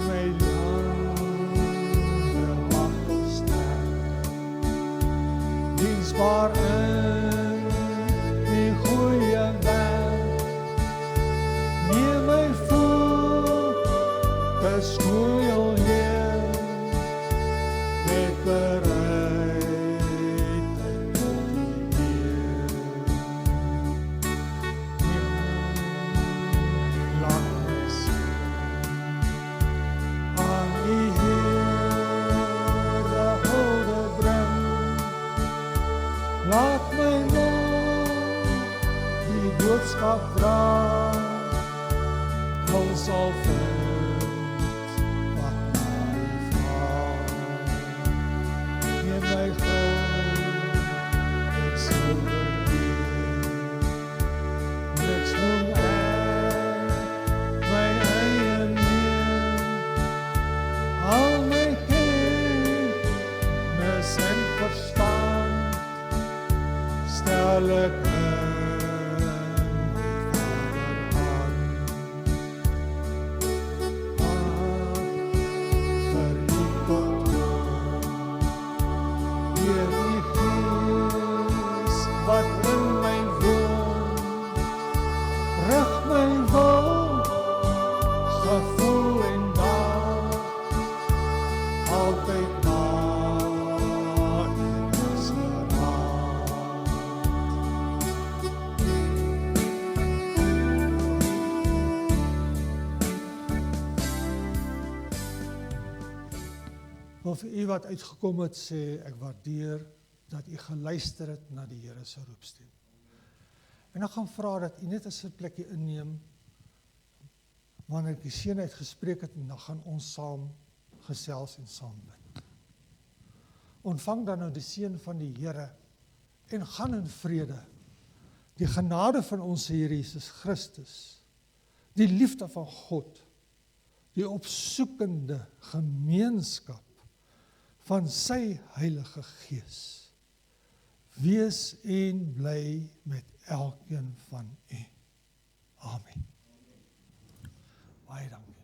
my lande wagtel sterk, diensbaar in die goeie werk, neem my voet, beskoeiel leer, met bereidheid tot die eer. Laat my sing aan die Here hulde bring, laat my nou die boodskap dra, hul sal vind wat my vraag. Neem my goud en silwer weer, niks noem ek my eie meer, al my kennis en verstand stel ek in wat in my woon, rig my wil, gevoel en daad, altyd na enigste raad. Wil vir u wat uitgekom het sê, ek waardeer dat u geluister het na die Here se roepstem. En ek gaan vra dat u net 'n sitplekkie inneem, wanneer ek die seën uitgespreek het, en dan gaan ons saam gesels en saam bid. Ontvang dan nou die seën van die Here, en gaan in vrede. Die genade van ons Here Jesus Christus, die liefde van God, die opsoekende gemeenskap van sy Heilige Gees, wees en bly met elkeen van u. Amen. Baie dankie.